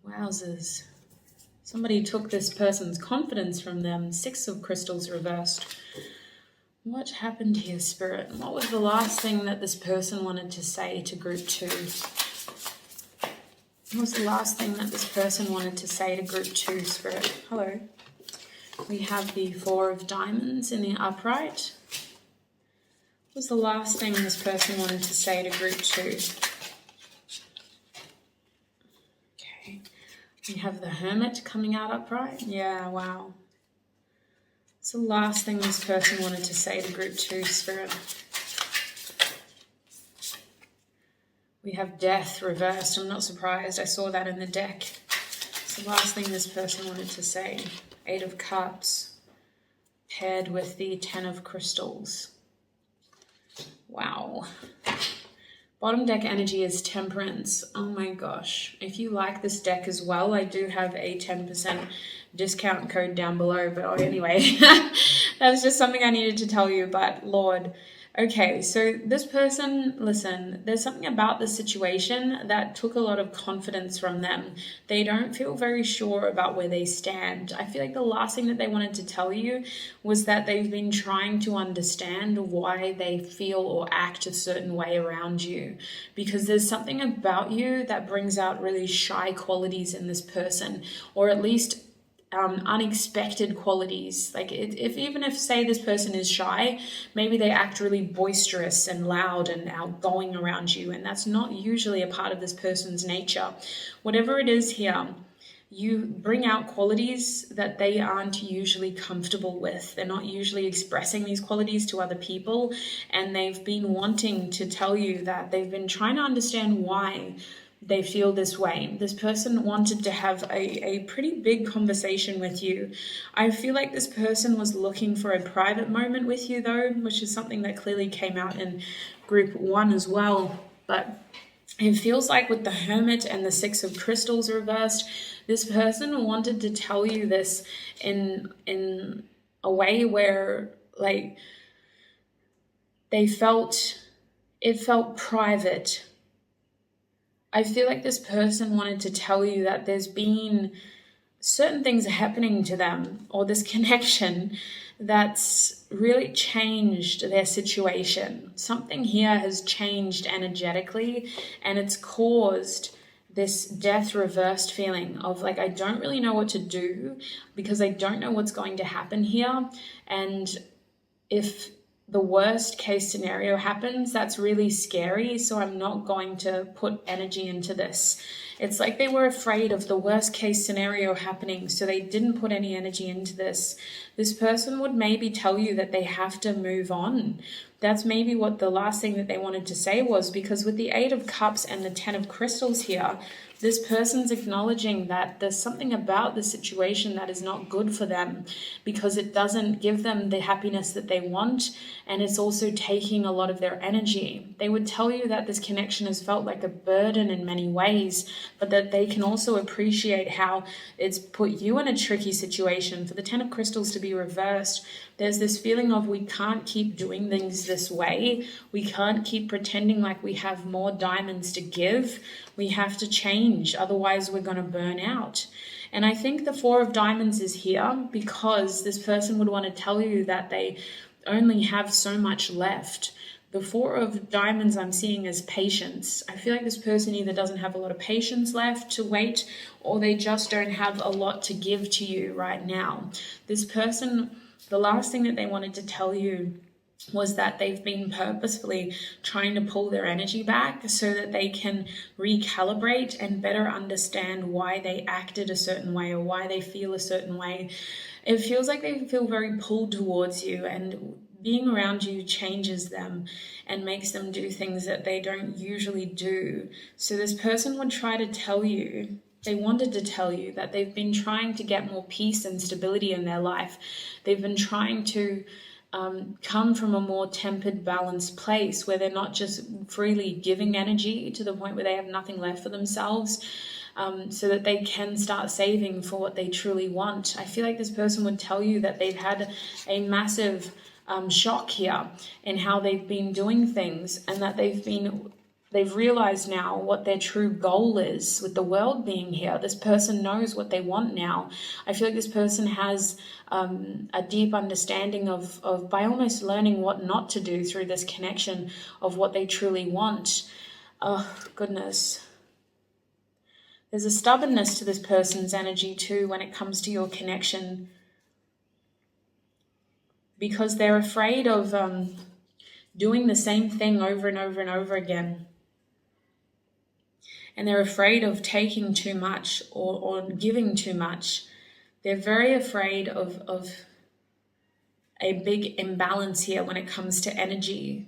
Wowzers. Somebody took this person's confidence from them. 6 of Crystals reversed. What happened here, Spirit? What was the last thing that this person wanted to say to Group 2? What was the last thing that this person wanted to say to Group 2, Spirit? Hello. We have the 4 of Diamonds in the upright. What was the last thing this person wanted to say to Group 2? We have the Hermit coming out upright. Yeah, wow. What's the last thing this person wanted to say to Group 2, Spirit? We have Death reversed. I'm not surprised. I saw that in the deck. What's the last thing this person wanted to say? 8 of Cups paired with the 10 of Crystals. Wow. Bottom deck energy is Temperance. Oh my gosh. If you like this deck as well, I do have a 10% discount code down below. But anyway, that's just something I needed to tell you. But Lord, okay, so this person, listen, there's something about this situation that took a lot of confidence from them. They don't feel very sure about where they stand. I feel like the last thing that they wanted to tell you was that they've been trying to understand why they feel or act a certain way around you. Because there's something about you that brings out really shy qualities in this person, or at least unexpected qualities. Like even if say this person is shy, maybe they act really boisterous and loud and outgoing around you, and that's not usually a part of this person's nature. Whatever it is here, you bring out qualities that they aren't usually comfortable with. They're not usually expressing these qualities to other people, and they've been wanting to tell you that they've been trying to understand why. they feel this way. This person wanted to have a pretty big conversation with you. I feel like this person was looking for a private moment with you though, which is something that clearly came out in group 1 as well. But it feels like with the Hermit and the Six of Crystals reversed, this person wanted to tell you this in a way where, like, it felt private. I feel like this person wanted to tell you that there's been certain things happening to them, or this connection that's really changed their situation. Something here has changed energetically, and it's caused this death reversed feeling of like, I don't really know what to do because I don't know what's going to happen here. And if the worst case scenario happens, that's really scary. So I'm not going to put energy into this. It's like they were afraid of the worst case scenario happening, so they didn't put any energy into this. This person would maybe tell you that they have to move on. That's maybe what the last thing that they wanted to say was, because with the 8 of Cups and the 10 of Crystals here, this person's acknowledging that there's something about the situation that is not good for them because it doesn't give them the happiness that they want, and it's also taking a lot of their energy. They would tell you that this connection has felt like a burden in many ways, but that they can also appreciate how it's put you in a tricky situation. For the 10 of Crystals to be reversed, there's this feeling of we can't keep doing things this way. We can't keep pretending like we have more diamonds to give. We have to change, otherwise we're going to burn out. And I think the 4 of Diamonds is here because this person would want to tell you that they only have so much left. The 4 of Diamonds I'm seeing as patience. I feel like this person either doesn't have a lot of patience left to wait, or they just don't have a lot to give to you right now. This person, the last thing that they wanted to tell you was that they've been purposefully trying to pull their energy back so that they can recalibrate and better understand why they acted a certain way or why they feel a certain way. It feels like they feel very pulled towards you, and being around you changes them and makes them do things that they don't usually do. So this person would try to tell you, they wanted to tell you that they've been trying to get more peace and stability in their life. They've been trying to come from a more tempered, balanced place where they're not just freely giving energy to the point where they have nothing left for themselves, so that they can start saving for what they truly want. I feel like this person would tell you that they've had a massive shock here in how they've been doing things, and that they've realized now what their true goal is with the world being here. This person knows what they want now. I feel like this person has a deep understanding of by almost learning what not to do through this connection of what they truly want. Oh, goodness. There's a stubbornness to this person's energy too when it comes to your connection, because they're afraid of doing the same thing over and over and over again. And they're afraid of taking too much or giving too much. They're very afraid of a big imbalance here when it comes to energy.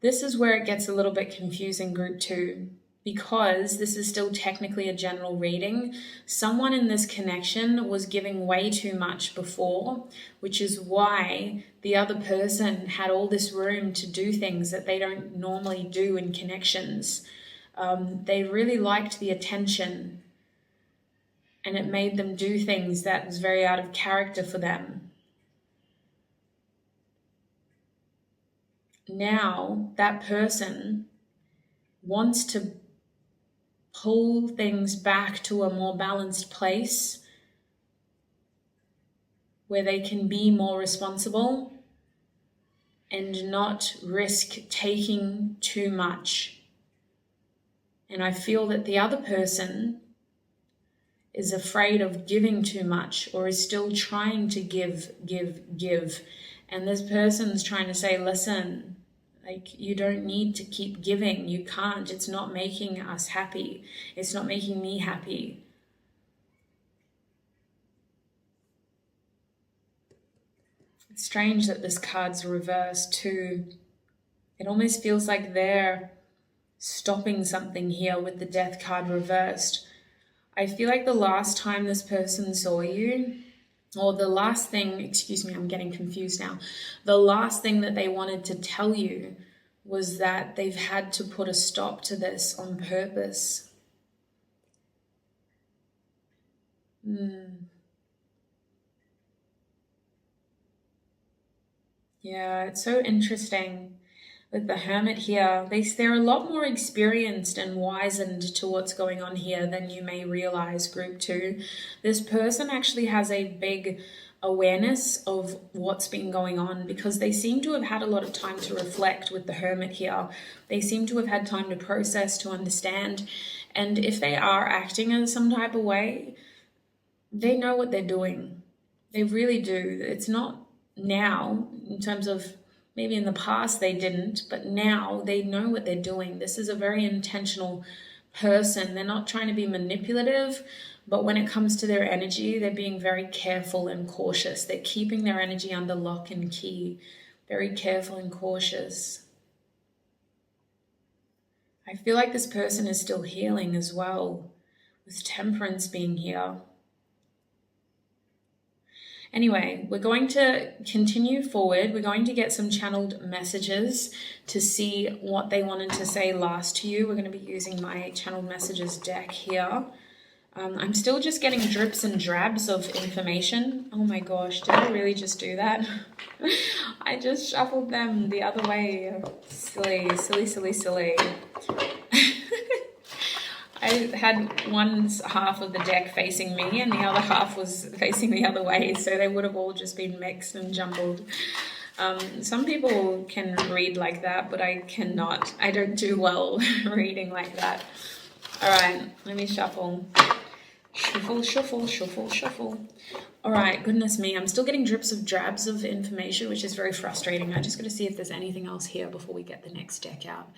This is where it gets a little bit confusing, group 2, because this is still technically a general reading. Someone in this connection was giving way too much before, which is why the other person had all this room to do things that they don't normally do in connections. They really liked the attention, and it made them do things that was very out of character for them. Now that person wants to pull things back to a more balanced place where they can be more responsible and not risk taking too much. And I feel that the other person is afraid of giving too much, or is still trying to give. And this person's trying to say, listen, like, you don't need to keep giving. You can't. It's not making us happy. It's not making me happy. It's strange that this card's reversed too. It almost feels like they're stopping something here with the Death card reversed. I feel like the last time this person saw you, or the last thing, excuse me, I'm getting confused now. The last thing that they wanted to tell you was that they've had to put a stop to this on purpose. Yeah, it's so interesting with the Hermit here. They're a lot more experienced and wizened to what's going on here than you may realize, group 2. This person actually has a big awareness of what's been going on because they seem to have had a lot of time to reflect with the Hermit here. They seem to have had time to process, to understand. And if they are acting in some type of way, they know what they're doing. They really do. It's not now, in terms of maybe in the past they didn't, but now they know what they're doing. This is a very intentional person. They're not trying to be manipulative, but when it comes to their energy, they're being very careful and cautious. They're keeping their energy under lock and key, very careful and cautious. I feel like this person is still healing as well, with Temperance being here. Anyway, we're going to continue forward. We're going to get some channeled messages to see what they wanted to say last to you. We're going to be using my channeled messages deck here. I'm still just getting drips and drabs of information. Oh my gosh, did I really just do that? I just shuffled them the other way. Silly, silly, silly, silly. I had one half of the deck facing me and the other half was facing the other way, so they would have all just been mixed and jumbled. Some people can read like that, but I cannot. I don't do well reading like that. All right, let me shuffle. Shuffle, shuffle, shuffle, shuffle. All right, goodness me, I'm still getting drips of drabs of information, which is very frustrating. I just got to see if there's anything else here before we get the next deck out.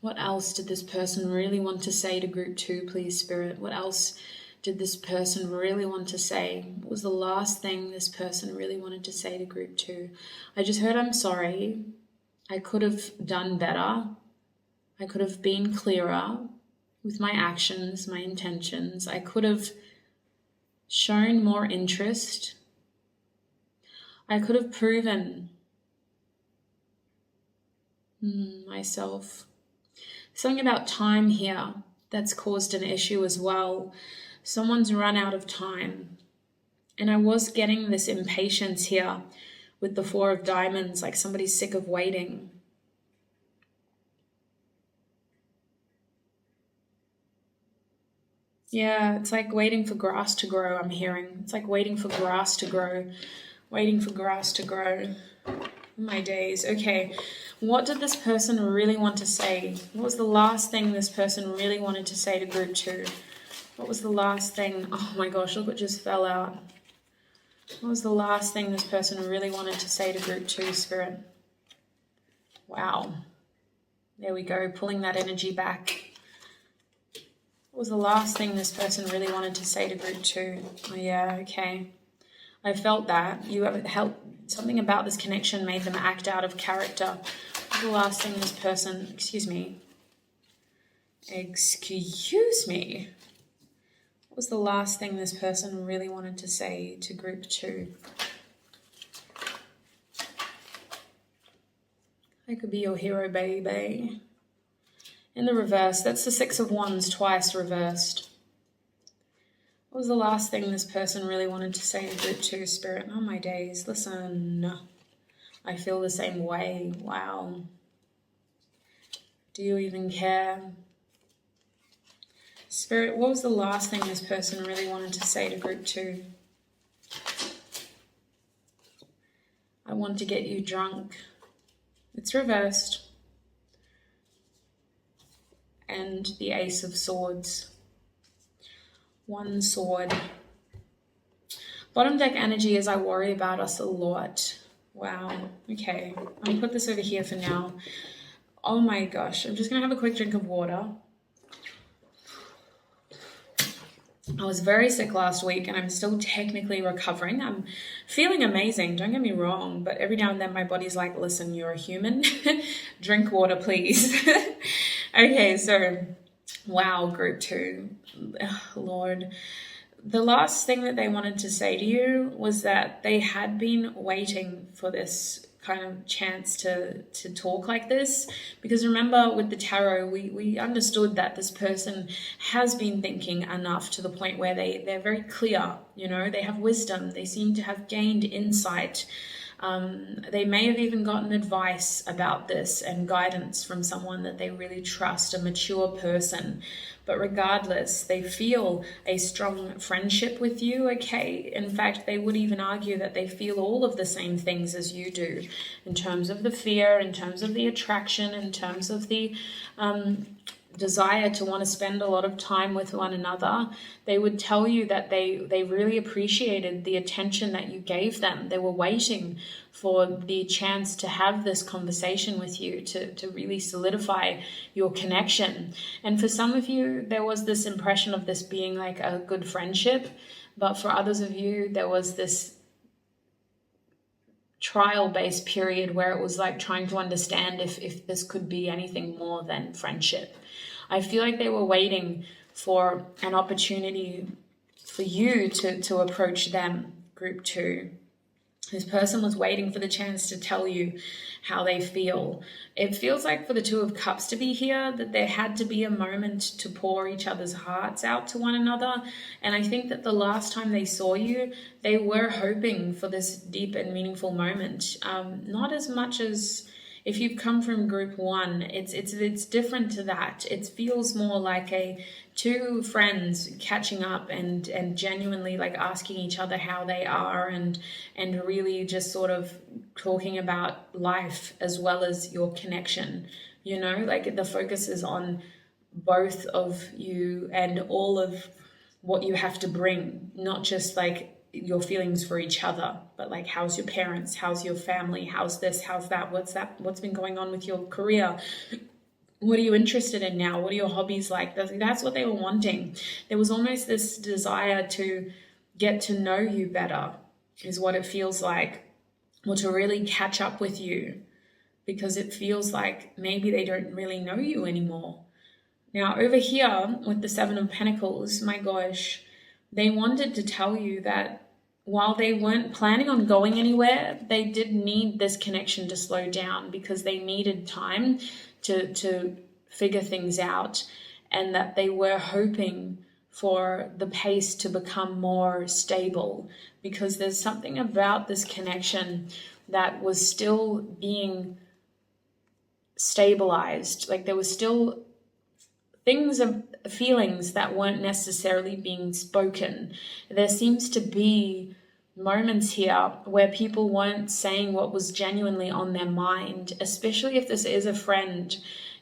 What else did this person really want to say to group 2, please, Spirit? What else did this person really want to say? What was the last thing this person really wanted to say to group 2? I just heard, I'm sorry. I could have done better. I could have been clearer with my actions, my intentions. I could have shown more interest. I could have proven myself. Something about time here that's caused an issue as well. Someone's run out of time. And I was getting this impatience here with the 4 of Diamonds, like somebody's sick of waiting. Yeah, it's like waiting for grass to grow, I'm hearing. It's like waiting for grass to grow. Waiting for grass to grow. My days. Okay, what did this person really want to say? What was the last thing this person really wanted to say to group 2? What was the last thing? Oh my gosh, look what just fell out. What was the last thing this person really wanted to say to group 2, Spirit? Wow. There we go, pulling that energy back. What was the last thing this person really wanted to say to group 2? Oh yeah, okay. I felt that. You have helped. Something about this connection made them act out of character. What was the last thing this person, excuse me. What was the last thing this person really wanted to say to group 2? I could be your hero, baby. In the reverse, that's the 6 of Wands twice reversed. What was the last thing this person really wanted to say to group 2, Spirit? Oh my days, listen. I feel the same way. Wow. Do you even care? Spirit, what was the last thing this person really wanted to say to group 2? I want to get you drunk. It's reversed. And the Ace of Swords. 1 sword. Bottom deck energy is I worry about us a lot. Wow. Okay. I'm going to put this over here for now. Oh my gosh. I'm just going to have a quick drink of water. I was very sick last week and I'm still technically recovering. I'm feeling amazing, don't get me wrong, but every now and then my body's like, listen, you're a human. Drink water, please. Okay, so wow, group 2. Ugh, Lord. The last thing that they wanted to say to you was that they had been waiting for this kind of chance to talk like this, because remember with the tarot we understood that this person has been thinking enough to the point where they're very clear, you know, they have wisdom, they seem to have gained insight. They may have even gotten advice about this and guidance from someone that they really trust, a mature person. But regardless, they feel a strong friendship with you, okay? In fact, they would even argue that they feel all of the same things as you do, in terms of the fear, in terms of the attraction, in terms of the desire to want to spend a lot of time with one another. They would tell you that they really appreciated the attention that you gave them. They were waiting for the chance to have this conversation with you, to really solidify your connection. And for some of you, there was this impression of this being like a good friendship, but for others of you, there was this trial-based period where it was like trying to understand if this could be anything more than friendship. I feel like they were waiting for an opportunity for you to approach them, group 2. This person was waiting for the chance to tell you how they feel. It feels like for the 2 of Cups to be here, that there had to be a moment to pour each other's hearts out to one another. And I think that the last time they saw you, they were hoping for this deep and meaningful moment. Not as much as if you've come from group 1, it's different to that. It feels more like a 2 friends catching up and genuinely like asking each other how they are, and really just sort of talking about life as well as your connection. You know, like the focus is on both of you and all of what you have to bring, not just like your feelings for each other, but like, how's your parents, how's your family, how's this, how's that, what's been going on with your career, what are you interested in now, what are your hobbies like? That's what they were wanting. There was almost this desire to get to know you better, is what it feels like, or to really catch up with you, because it feels like maybe they don't really know you anymore. Now over here with the 7 of Pentacles, my gosh, they wanted to tell you that while they weren't planning on going anywhere, they did need this connection to slow down, because they needed time to figure things out, and that they were hoping for the pace to become more stable, because there's something about this connection that was still being stabilized. Like there was still things of feelings that weren't necessarily being spoken. There seems to be moments here where people weren't saying what was genuinely on their mind, especially if this is a friend,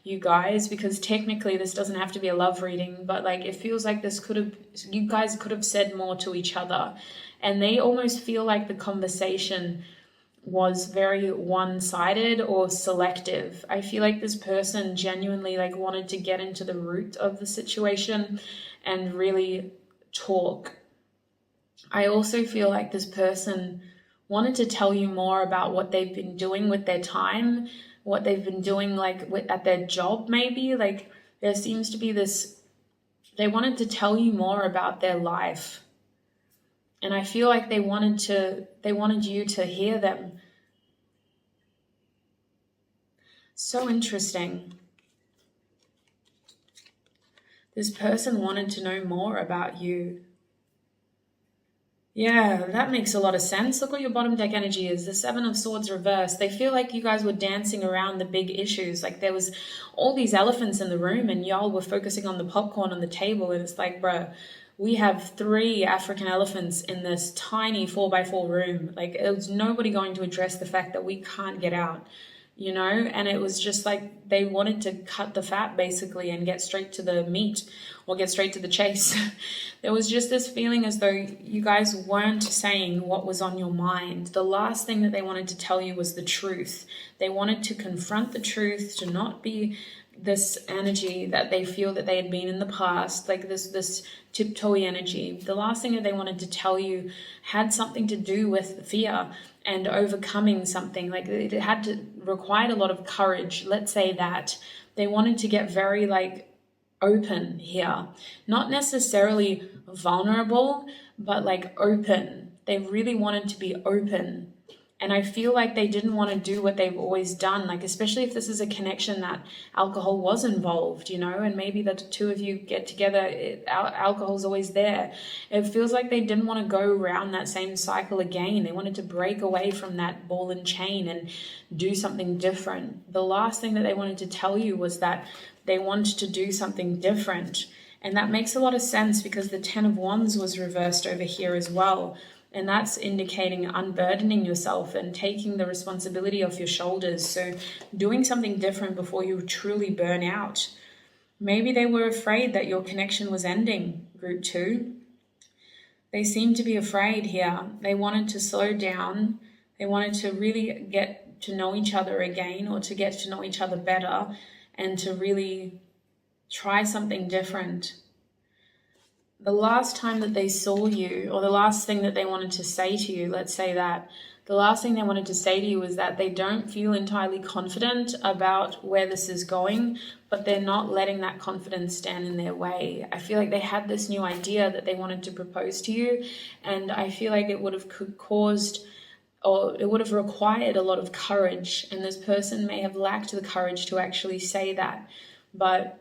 you guys, because technically this doesn't have to be a love reading, but like it feels like you guys could have said more to each other, and they almost feel like the conversation was very one-sided or selective. I feel like this person genuinely like wanted to get into the root of the situation and really talk. I also feel like this person wanted to tell you more about what they've been doing with their time, what they've been doing like at their job maybe. Like there seems to be this, they wanted to tell you more about their life. And I feel like they wanted you to hear them. So interesting. This person wanted to know more about you. Yeah, that makes a lot of sense. Look what your bottom deck energy is. The 7 of Swords reversed. They feel like you guys were dancing around the big issues. Like there was all these elephants in the room and y'all were focusing on the popcorn on the table. And it's like, bro, we have 3 African elephants in this tiny 4x4 room. Like it was nobody going to address the fact that we can't get out, you know? And it was just like they wanted to cut the fat basically and get straight to the meat, or get straight to the chase. There was just this feeling as though you guys weren't saying what was on your mind. The last thing that they wanted to tell you was the truth. They wanted to confront the truth, to not be this energy that they feel that they had been in the past, like this tiptoey energy. The last thing that they wanted to tell you had something to do with fear and overcoming something. Like it had to required a lot of courage. Let's say that they wanted to get very like open here, not necessarily vulnerable, but like open. They really wanted to be open. And I feel like they didn't want to do what they've always done, like especially if this is a connection that alcohol was involved, you know, and maybe the two of you get together, alcohol's always there. It feels like they didn't want to go around that same cycle again. They wanted to break away from that ball and chain and do something different. The last thing that they wanted to tell you was that they wanted to do something different. And that makes a lot of sense because the 10 of Wands was reversed over here as well. And that's indicating unburdening yourself and taking the responsibility off your shoulders. So doing something different before you truly burn out. Maybe they were afraid that your connection was ending, group 2. They seem to be afraid here. They wanted to slow down. They wanted to really get to know each other again, or to get to know each other better, and to really try something different. The last time that they saw you, or the last thing that they wanted to say to you, let's say that, the last thing they wanted to say to you was that they don't feel entirely confident about where this is going, but they're not letting that confidence stand in their way. I feel like they had this new idea that they wanted to propose to you, and I feel like it would have caused, or it would have required a lot of courage, and this person may have lacked the courage to actually say that, but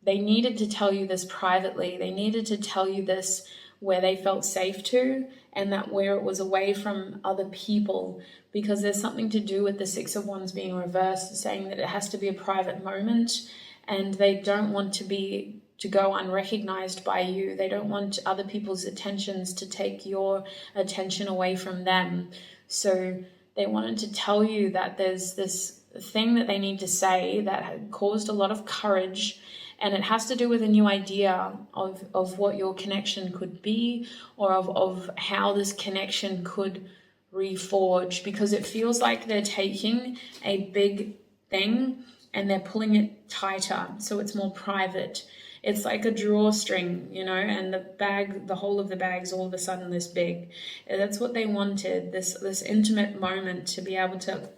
they needed to tell you this privately. They needed to tell you this where they felt safe to, and that where it was away from other people, because there's something to do with the 6 of Wands being reversed, saying that it has to be a private moment, and they don't want to go unrecognized by you. They don't want other people's attentions to take your attention away from them. So they wanted to tell you that there's this thing that they need to say that had caused a lot of courage. And it has to do with a new idea of what your connection could be, or of how this connection could reforge, because it feels like they're taking a big thing and they're pulling it tighter so it's more private. It's like a drawstring, you know, and the whole of the bag's all of a sudden this big. That's what they wanted, this intimate moment to be able to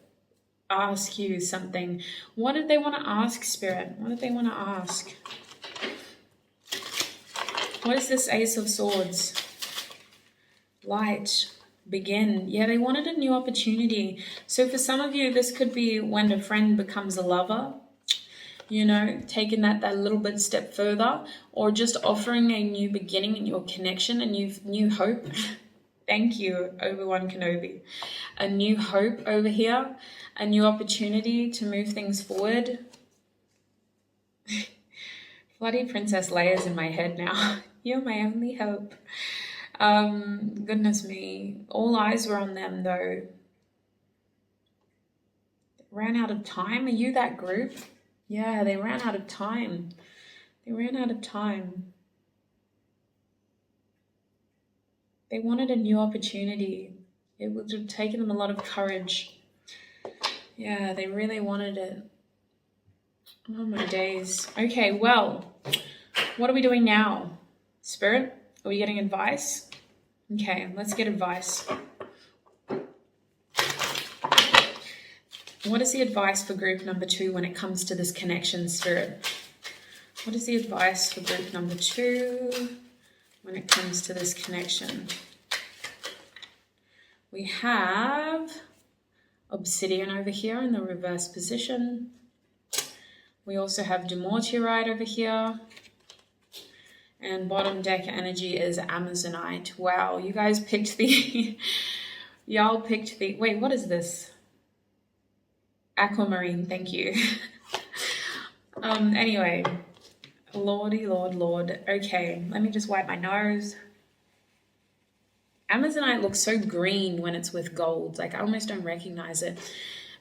ask you something. What did they want to ask, Spirit? What did they want to ask? What is this Ace of Swords? Light. Begin. Yeah, they wanted a new opportunity. So for some of you, this could be when a friend becomes a lover, you know, taking that little bit step further, or just offering a new beginning in your connection, a new hope. Thank you, Obi-Wan Kenobi. A new hope over here, a new opportunity to move things forward. Bloody Princess Leia's in my head now. You're my only hope. Goodness me. All eyes were on them, though. Ran out of time? Are you that group? Yeah, they ran out of time. They ran out of time. They wanted a new opportunity. It would have taken them a lot of courage. Yeah, they really wanted it. Oh my days. Okay, well, what are we doing now? Spirit, are we getting advice? Okay, let's get advice. What is the advice for group number 2 when it comes to this connection, Spirit? What is the advice for group number 2 when it comes to this connection? We have Obsidian over here in the reverse position. We also have Demortierite over here. And bottom deck energy is Amazonite. Wow, you guys picked the... Y'all picked the... Wait, what is this? Aquamarine, thank you. Anyway, Lordy, Lord. Okay, let me just wipe my nose. Amazonite looks so green when it's with gold. Like, I almost don't recognize it.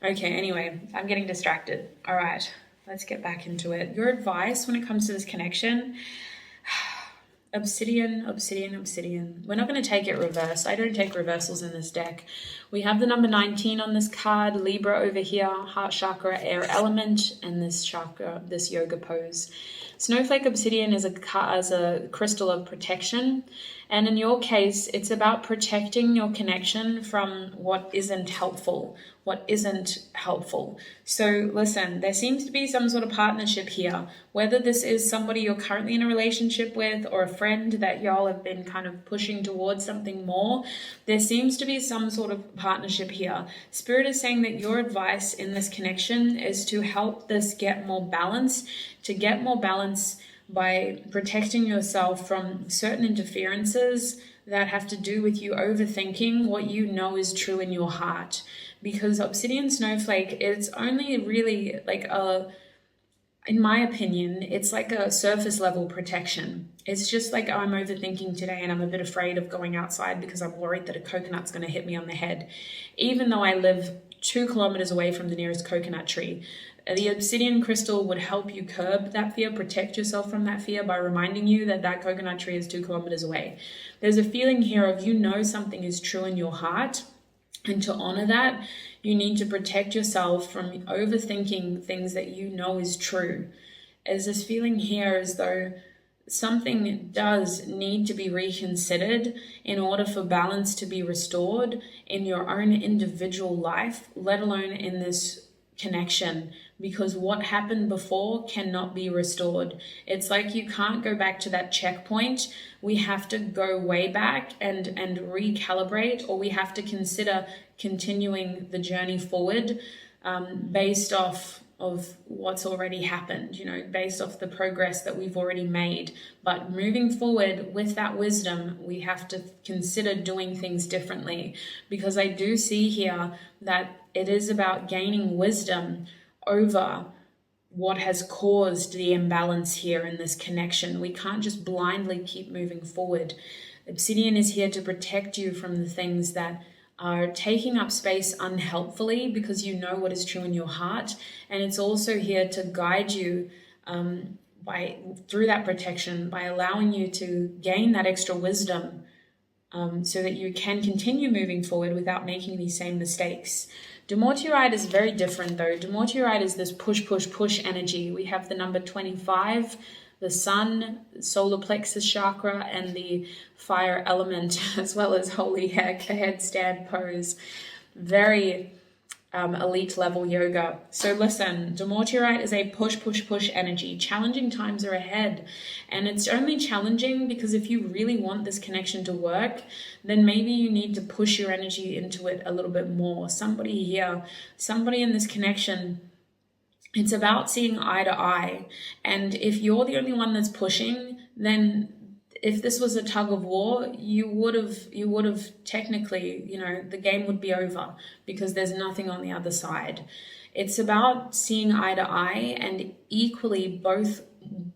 Okay, anyway, I'm getting distracted. All right, let's get back into it. Your advice when it comes to this connection, Obsidian, obsidian, obsidian. We're not going to take it reverse. I don't take reversals in this deck. We have the number 19 on this card, Libra over here, heart chakra, air element, and this chakra, this yoga pose. Snowflake obsidian is a crystal of protection. And in your case, it's about protecting your connection from what isn't helpful, So listen, there seems to be some sort of partnership here, whether this is somebody you're currently in a relationship with or a friend that y'all have been kind of pushing towards something more. There seems to be some sort of partnership here. Spirit is saying that your advice in this connection is to help this get more balance, by protecting yourself from certain interferences that have to do with you overthinking what you know is true in your heart. Because obsidian snowflake, it's only really like in my opinion, it's like a surface level protection. It's just like, I'm overthinking today and I'm a bit afraid of going outside because I'm worried that a coconut's going to hit me on the head, even though I live 2 kilometers away from the nearest coconut tree. The obsidian crystal would help you curb that fear, protect yourself from that fear by reminding you that that coconut tree is 2 kilometers away. There's a feeling here of, you know, something is true in your heart, and to honor that, you need to protect yourself from overthinking things that you know is true. There's this feeling here as though something does need to be reconsidered in order for balance to be restored in your own individual life, let alone in this connection, because what happened before cannot be restored. It's like you can't go back to that checkpoint. We have to go way back and recalibrate, or we have to consider continuing the journey forward based off of what's already happened, you know, based off the progress that we've already made. But moving forward with that wisdom, we have to consider doing things differently, because I do see here that it is about gaining wisdom over what has caused the imbalance here in this connection. We can't just blindly keep moving forward. Obsidian is here to protect you from the things that are taking up space unhelpfully, because you know what is true in your heart. And it's also here to guide you through that protection, by allowing you to gain that extra wisdom so that you can continue moving forward without making these same mistakes. Dumortierite is very different though. Dumortierite is this push, push, push energy. We have the number 25, the sun, solar plexus chakra, and the fire element, as well as holy heck, a headstand pose. Very elite level yoga. So listen, Dumortierite is a push, push, push energy. Challenging times are ahead. And it's only challenging because if you really want this connection to work, then maybe you need to push your energy into it a little bit more. Somebody here, somebody in this connection, it's about seeing eye to eye. And if you're the only one that's pushing, then if this was a tug of war, you would have technically, you know, the game would be over because there's nothing on the other side. It's about seeing eye to eye and equally both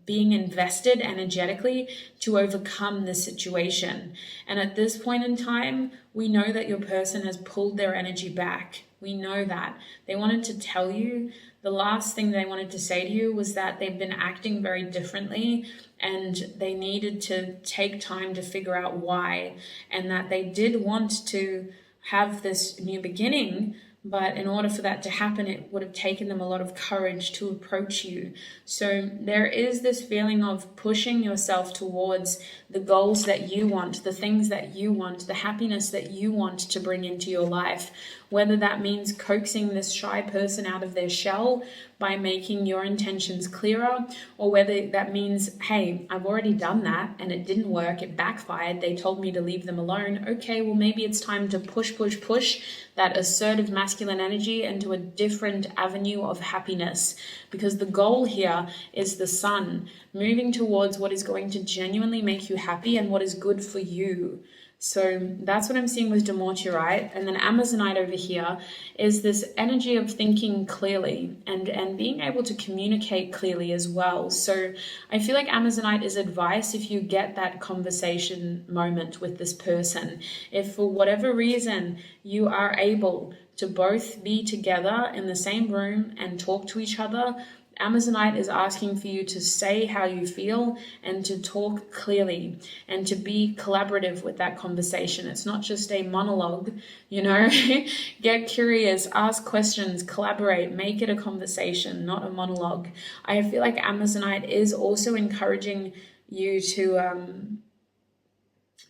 being invested energetically to overcome the situation. And at this point in time, we know that your person has pulled their energy back. We know that. They wanted to tell you, the last thing they wanted to say to you was that they've been acting very differently and they needed to take time to figure out why, and that they did want to have this new beginning, but in order for that to happen, it would have taken them a lot of courage to approach you. So there is this feeling of pushing yourself towards the goals that you want, the things that you want, the happiness that you want to bring into your life, whether that means coaxing this shy person out of their shell by making your intentions clearer, or whether that means, hey, I've already done that and it didn't work, it backfired, they told me to leave them alone. Okay, well, maybe it's time to push, push, push that assertive masculine energy into a different avenue of happiness, because the goal here is the sun, moving towards what is going to genuinely make you happy and what is good for you. So that's what I'm seeing with Dumortierite. And then Amazonite over here is this energy of thinking clearly and being able to communicate clearly as well. So I feel like Amazonite is advice if you get that conversation moment with this person. If for whatever reason you are able to both be together in the same room and talk to each other Amazonite is asking for you to say how you feel and to talk clearly and to be collaborative with that conversation. It's not just a monologue, you know. Get curious, ask questions, collaborate, make it a conversation, not a monologue. I feel like Amazonite is also encouraging you to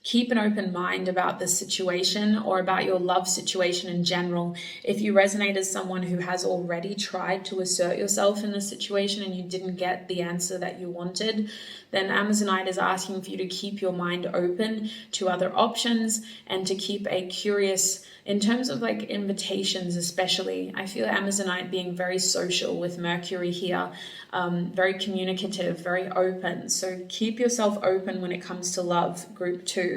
keep an open mind about the situation or about your love situation in general. If you resonate as someone who has already tried to assert yourself in this situation and you didn't get the answer that you wanted, then Amazonite is asking for you to keep your mind open to other options and to keep a curious, in terms of like invitations especially. I feel Amazonite being very social with Mercury here, very communicative, very open. So keep yourself open when it comes to love, group 2.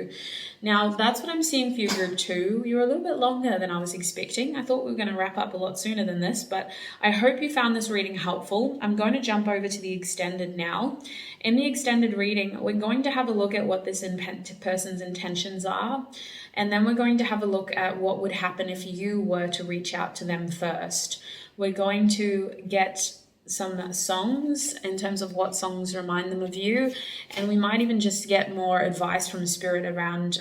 Now, that's what I'm seeing for you, group 2. You're a little bit longer than I was expecting. I thought we were going to wrap up a lot sooner than this, but I hope you found this reading helpful. I'm going to jump over to the extended now. In the extended reading, we're going to have a look at what this person's intentions are, and then we're going to have a look at what would happen if you were to reach out to them first. We're going to get some songs in terms of what songs remind them of you, and we might even just get more advice from Spirit around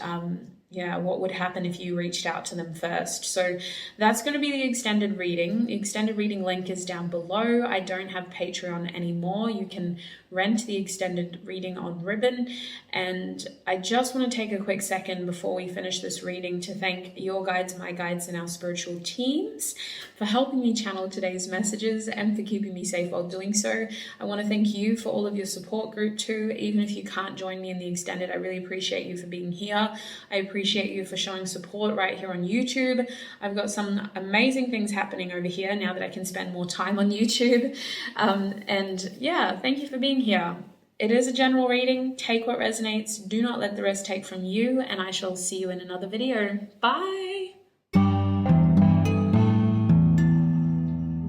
what would happen if you reached out to them first. So that's going to be the extended reading. The extended reading link is down below. I don't have Patreon anymore. You can rent the extended reading on Ribbon. And I just want to take a quick second before we finish this reading to thank your guides, my guides, and our spiritual teams for helping me channel today's messages and for keeping me safe while doing so. I want to thank you for all of your support, group 2. Even if you can't join me in the extended, I really appreciate you for being here. I appreciate you for showing support right here on YouTube. I've got some amazing things happening over here now that I can spend more time on YouTube. And yeah, thank you for being here. It is a general reading. Take what resonates. Do not let the rest take from you, and I shall see you in another video. Bye.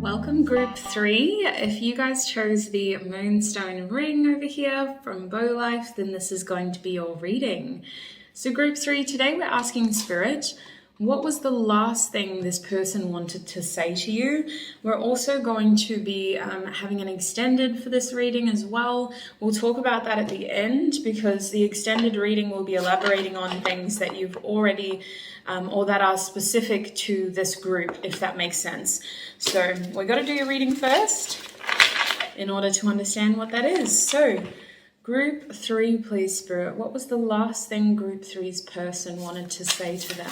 Welcome, group 3. If you guys chose the Moonstone ring over here from Beau Life, then this is going to be your reading. So group 3, today we're asking Spirit, what was the last thing this person wanted to say to you? We're also going to be having an extended for this reading as well. We'll talk about that at the end because the extended reading will be elaborating on things that you've already or that are specific to this group, if that makes sense. So we're going to do your reading first in order to understand what that is. So group 3, please, Spirit. What was the last thing group 3's person wanted to say to them?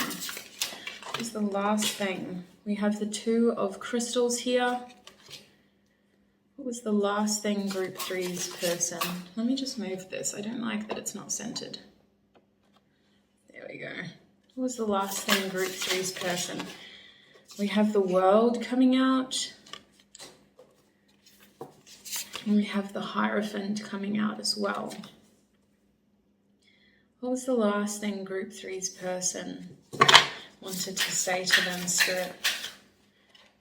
What was the last thing? We have the 2 of crystals here. What was the last thing group 3's person? Let me just move this. I don't like that it's not centered. There we go. What was the last thing group 3's person? We have the World coming out. And we have the Hierophant coming out as well. What was the last thing group 3's person wanted to say to them, Spirit?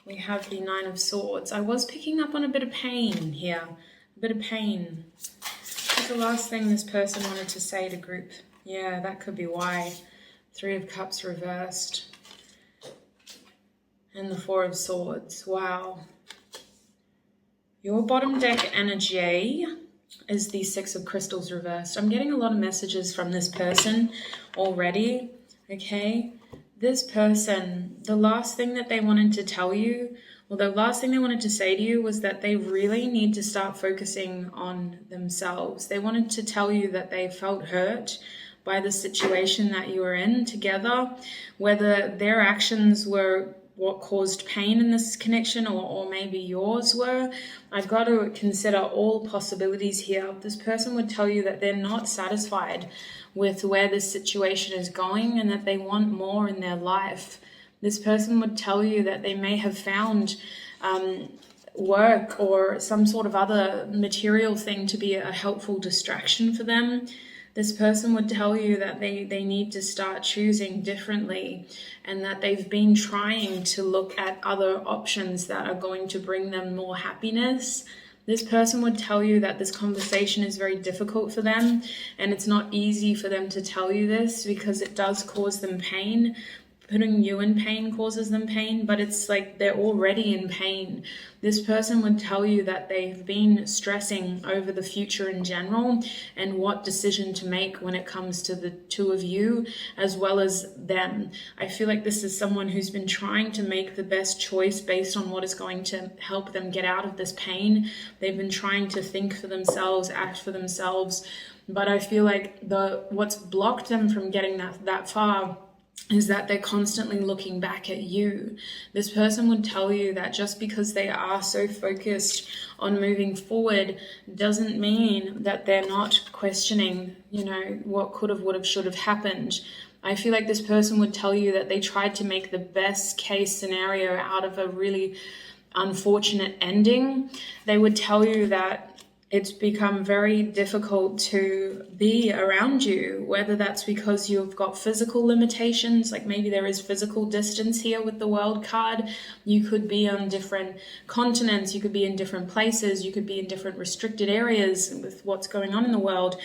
We have the 9 of Swords. I was picking up on a bit of pain here. A bit of pain. What's the last thing this person wanted to say to group? Yeah, that could be why. 3 of Cups reversed. And the 4 of Swords. Wow. Your bottom deck energy is the 6 of Crystals reversed. I'm getting a lot of messages from this person already, okay? This person, the last thing that they wanted to tell you, or the last thing they wanted to say to you was that they really need to start focusing on themselves. They wanted to tell you that they felt hurt by the situation that you were in together, whether their actions were what caused pain in this connection or maybe yours were. I've got to consider all possibilities here. This person would tell you that they're not satisfied with where this situation is going and that they want more in their life. This person would tell you that they may have found work or some sort of other material thing to be a helpful distraction for them. This person would tell you that they need to start choosing differently and that they've been trying to look at other options that are going to bring them more happiness. This person would tell you that this conversation is very difficult for them and it's not easy for them to tell you this because it does cause them pain. putting you in pain causes them pain, but it's like they're already in pain. This person would tell you that they've been stressing over the future in general and what decision to make when it comes to the two of you as well as them. I feel like this is someone who's been trying to make the best choice based on what is going to help them get out of this pain. They've been trying to think for themselves, act for themselves, but I feel like what's blocked them from getting that far is that they're constantly looking back at you. This person would tell you that just because they are so focused on moving forward doesn't mean that they're not questioning, what could have, would have, should have happened. I feel like this person would tell you that they tried to make the best case scenario out of a really unfortunate ending. They would tell you that it's become very difficult to be around you, whether that's because you've got physical limitations, like maybe there is physical distance here with the World card. You could be on different continents, you could be in different places, you could be in different restricted areas with what's going on in the world.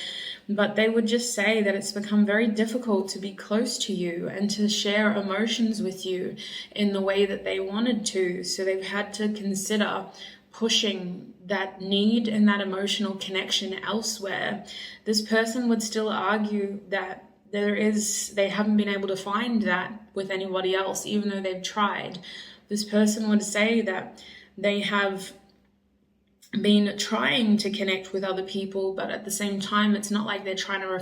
But they would just say that it's become very difficult to be close to you and to share emotions with you in the way that they wanted to. So they've had to consider pushing that need and that emotional connection elsewhere. This person would still argue that they haven't been able to find that with anybody else, even though they've tried. This person would say that they have been trying to connect with other people, but at the same time, it's not like they're trying to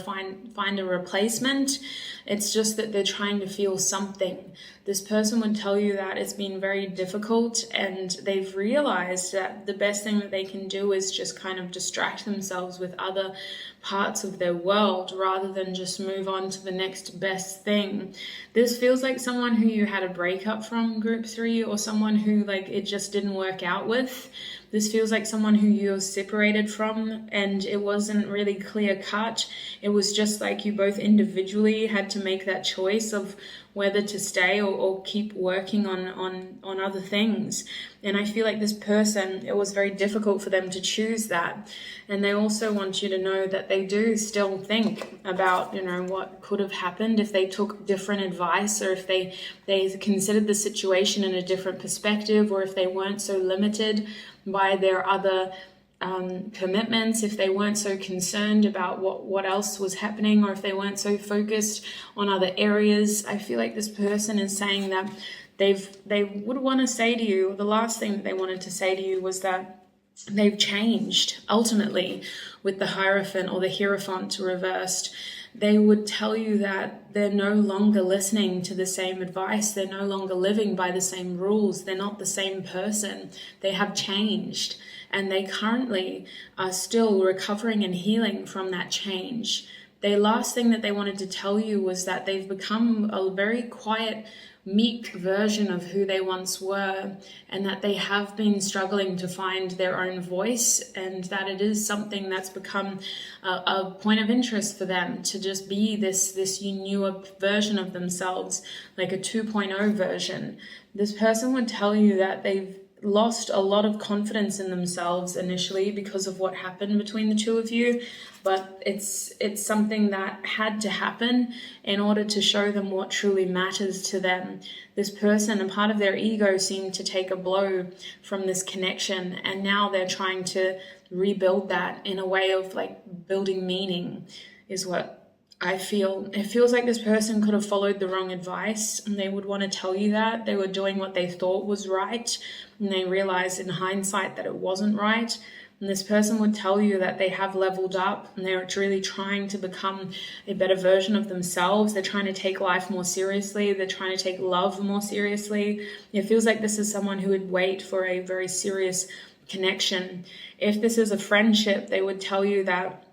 find a replacement. It's just that they're trying to feel something. This person would tell you that it's been very difficult, and they've realized that the best thing that they can do is just kind of distract themselves with other parts of their world rather than just move on to the next best thing. This feels like someone who you had a breakup from, group 3, or someone who it just didn't work out with. This feels like someone who you're separated from, and it wasn't really clear cut. It was just like you both individually had to make that choice of whether to stay or keep working on other things. And I feel like this person, it was very difficult for them to choose that. And they also want you to know that they do still think about, what could have happened if they took different advice, or if they considered the situation in a different perspective, or if they weren't so limited by their other commitments, if they weren't so concerned about what else was happening, or if they weren't so focused on other areas. I feel like this person is saying that they would want to say to you, the last thing that they wanted to say to you was that they've changed ultimately with the Hierophant or the Hierophant reversed. They would tell you that they're no longer listening to the same advice. They're no longer living by the same rules. They're not the same person. They have changed, and they currently are still recovering and healing from that change. The last thing that they wanted to tell you was that they've become a very quiet, meek version of who they once were, and that they have been struggling to find their own voice, and that it is something that's become a point of interest for them to just be this newer version of themselves, like a 2.0 version. This person would tell you that they've lost a lot of confidence in themselves initially because of what happened between the two of you, but it's something that had to happen in order to show them what truly matters to them. This person, a part of their ego, seemed to take a blow from this connection, and now they're trying to rebuild that in a way of building meaning, is what I feel. It feels like this person could have followed the wrong advice, and they would want to tell you that they were doing what they thought was right, and they realized in hindsight that it wasn't right. And this person would tell you that they have leveled up, and they're really trying to become a better version of themselves. They're trying to take life more seriously. They're trying to take love more seriously. It feels like this is someone who would wait for a very serious connection. If this is a friendship, they would tell you that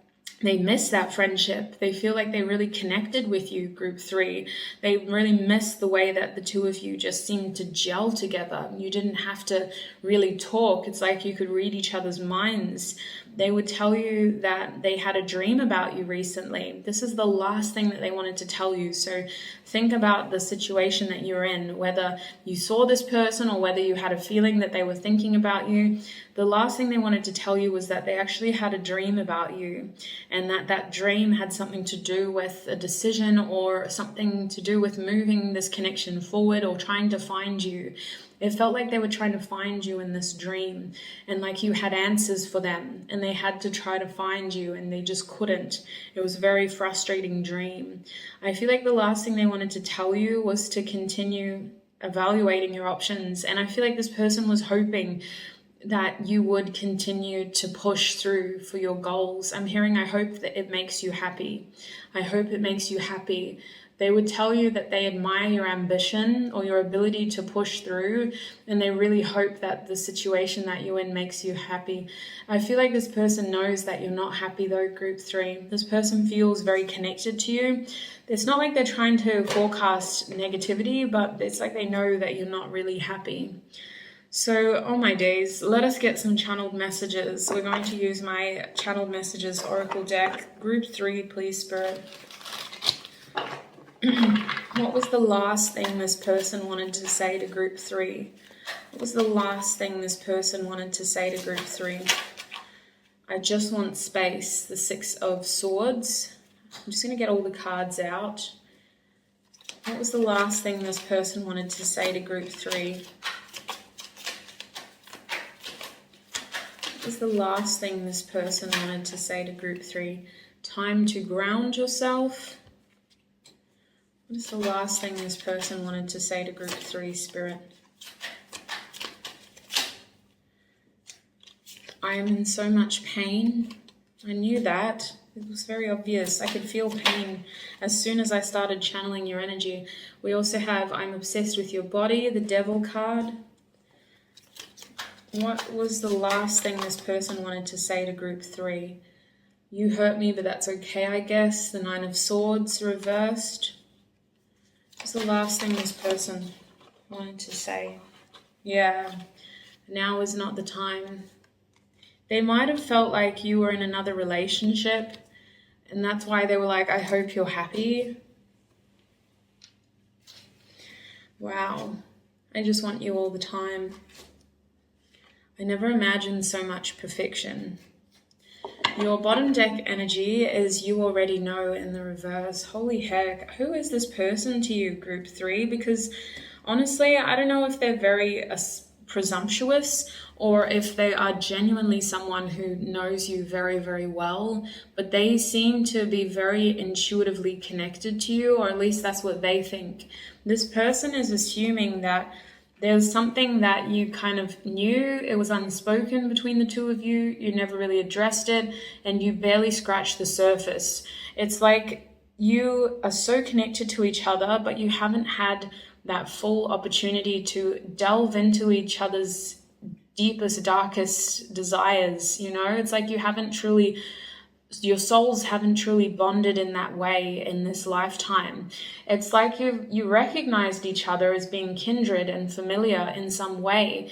they miss that friendship. They feel like they really connected with you, group 3. They really miss the way that the two of you just seemed to gel together. You didn't have to really talk. It's like you could read each other's minds. They would tell you that they had a dream about you recently. This is the last thing that they wanted to tell you. So think about the situation that you're in, whether you saw this person or whether you had a feeling that they were thinking about you. The last thing they wanted to tell you was that they actually had a dream about you, and that dream had something to do with a decision or something to do with moving this connection forward or trying to find you. It felt like they were trying to find you in this dream, and like you had answers for them and they had to try to find you and they just couldn't. It was a very frustrating dream. I feel like the last thing they wanted to tell you was to continue evaluating your options, and I feel like this person was hoping that you would continue to push through for your goals. I'm hearing, I hope that it makes you happy. I hope it makes you happy. They would tell you that they admire your ambition or your ability to push through, and they really hope that the situation that you're in makes you happy. I feel like this person knows that you're not happy though, group 3. This person feels very connected to you. It's not like they're trying to forecast negativity, but it's like they know that you're not really happy. So, oh my days, let us get some channeled messages. We're going to use my channeled messages oracle deck. Group 3, please, Spirit. What was the last thing this person wanted to say to group 3? What was the last thing this person wanted to say to group 3? I just want space. The 6 of Swords. I'm just going to get all the cards out. What was the last thing this person wanted to say to group 3? What was the last thing this person wanted to say to group 3? Time to ground yourself. What is the last thing this person wanted to say to group 3, Spirit? I am in so much pain. I knew that. It was very obvious. I could feel pain as soon as I started channeling your energy. We also have I'm obsessed with your body, the Devil card. What was the last thing this person wanted to say to group 3? You hurt me, but that's okay, I guess. The 9 of Swords reversed. What's the last thing this person wanted to say? Yeah, now is not the time. They might have felt like you were in another relationship, and that's why they were like, I hope you're happy. Wow, I just want you all the time. I never imagined so much perfection. Your bottom deck energy is you already know in the reverse. Holy heck, who is this person to you, group 3? Because honestly, I don't know if they're very presumptuous or if they are genuinely someone who knows you very, very well, but they seem to be very intuitively connected to you, or at least that's what they think. This person is assuming that there's something that you kind of knew, it was unspoken between the two of you, you never really addressed it, and you barely scratched the surface. It's like you are so connected to each other, but you haven't had that full opportunity to delve into each other's deepest, darkest desires, you know? It's like you haven't truly, your souls haven't truly bonded in that way in this lifetime. It's like you recognized each other as being kindred and familiar in some way,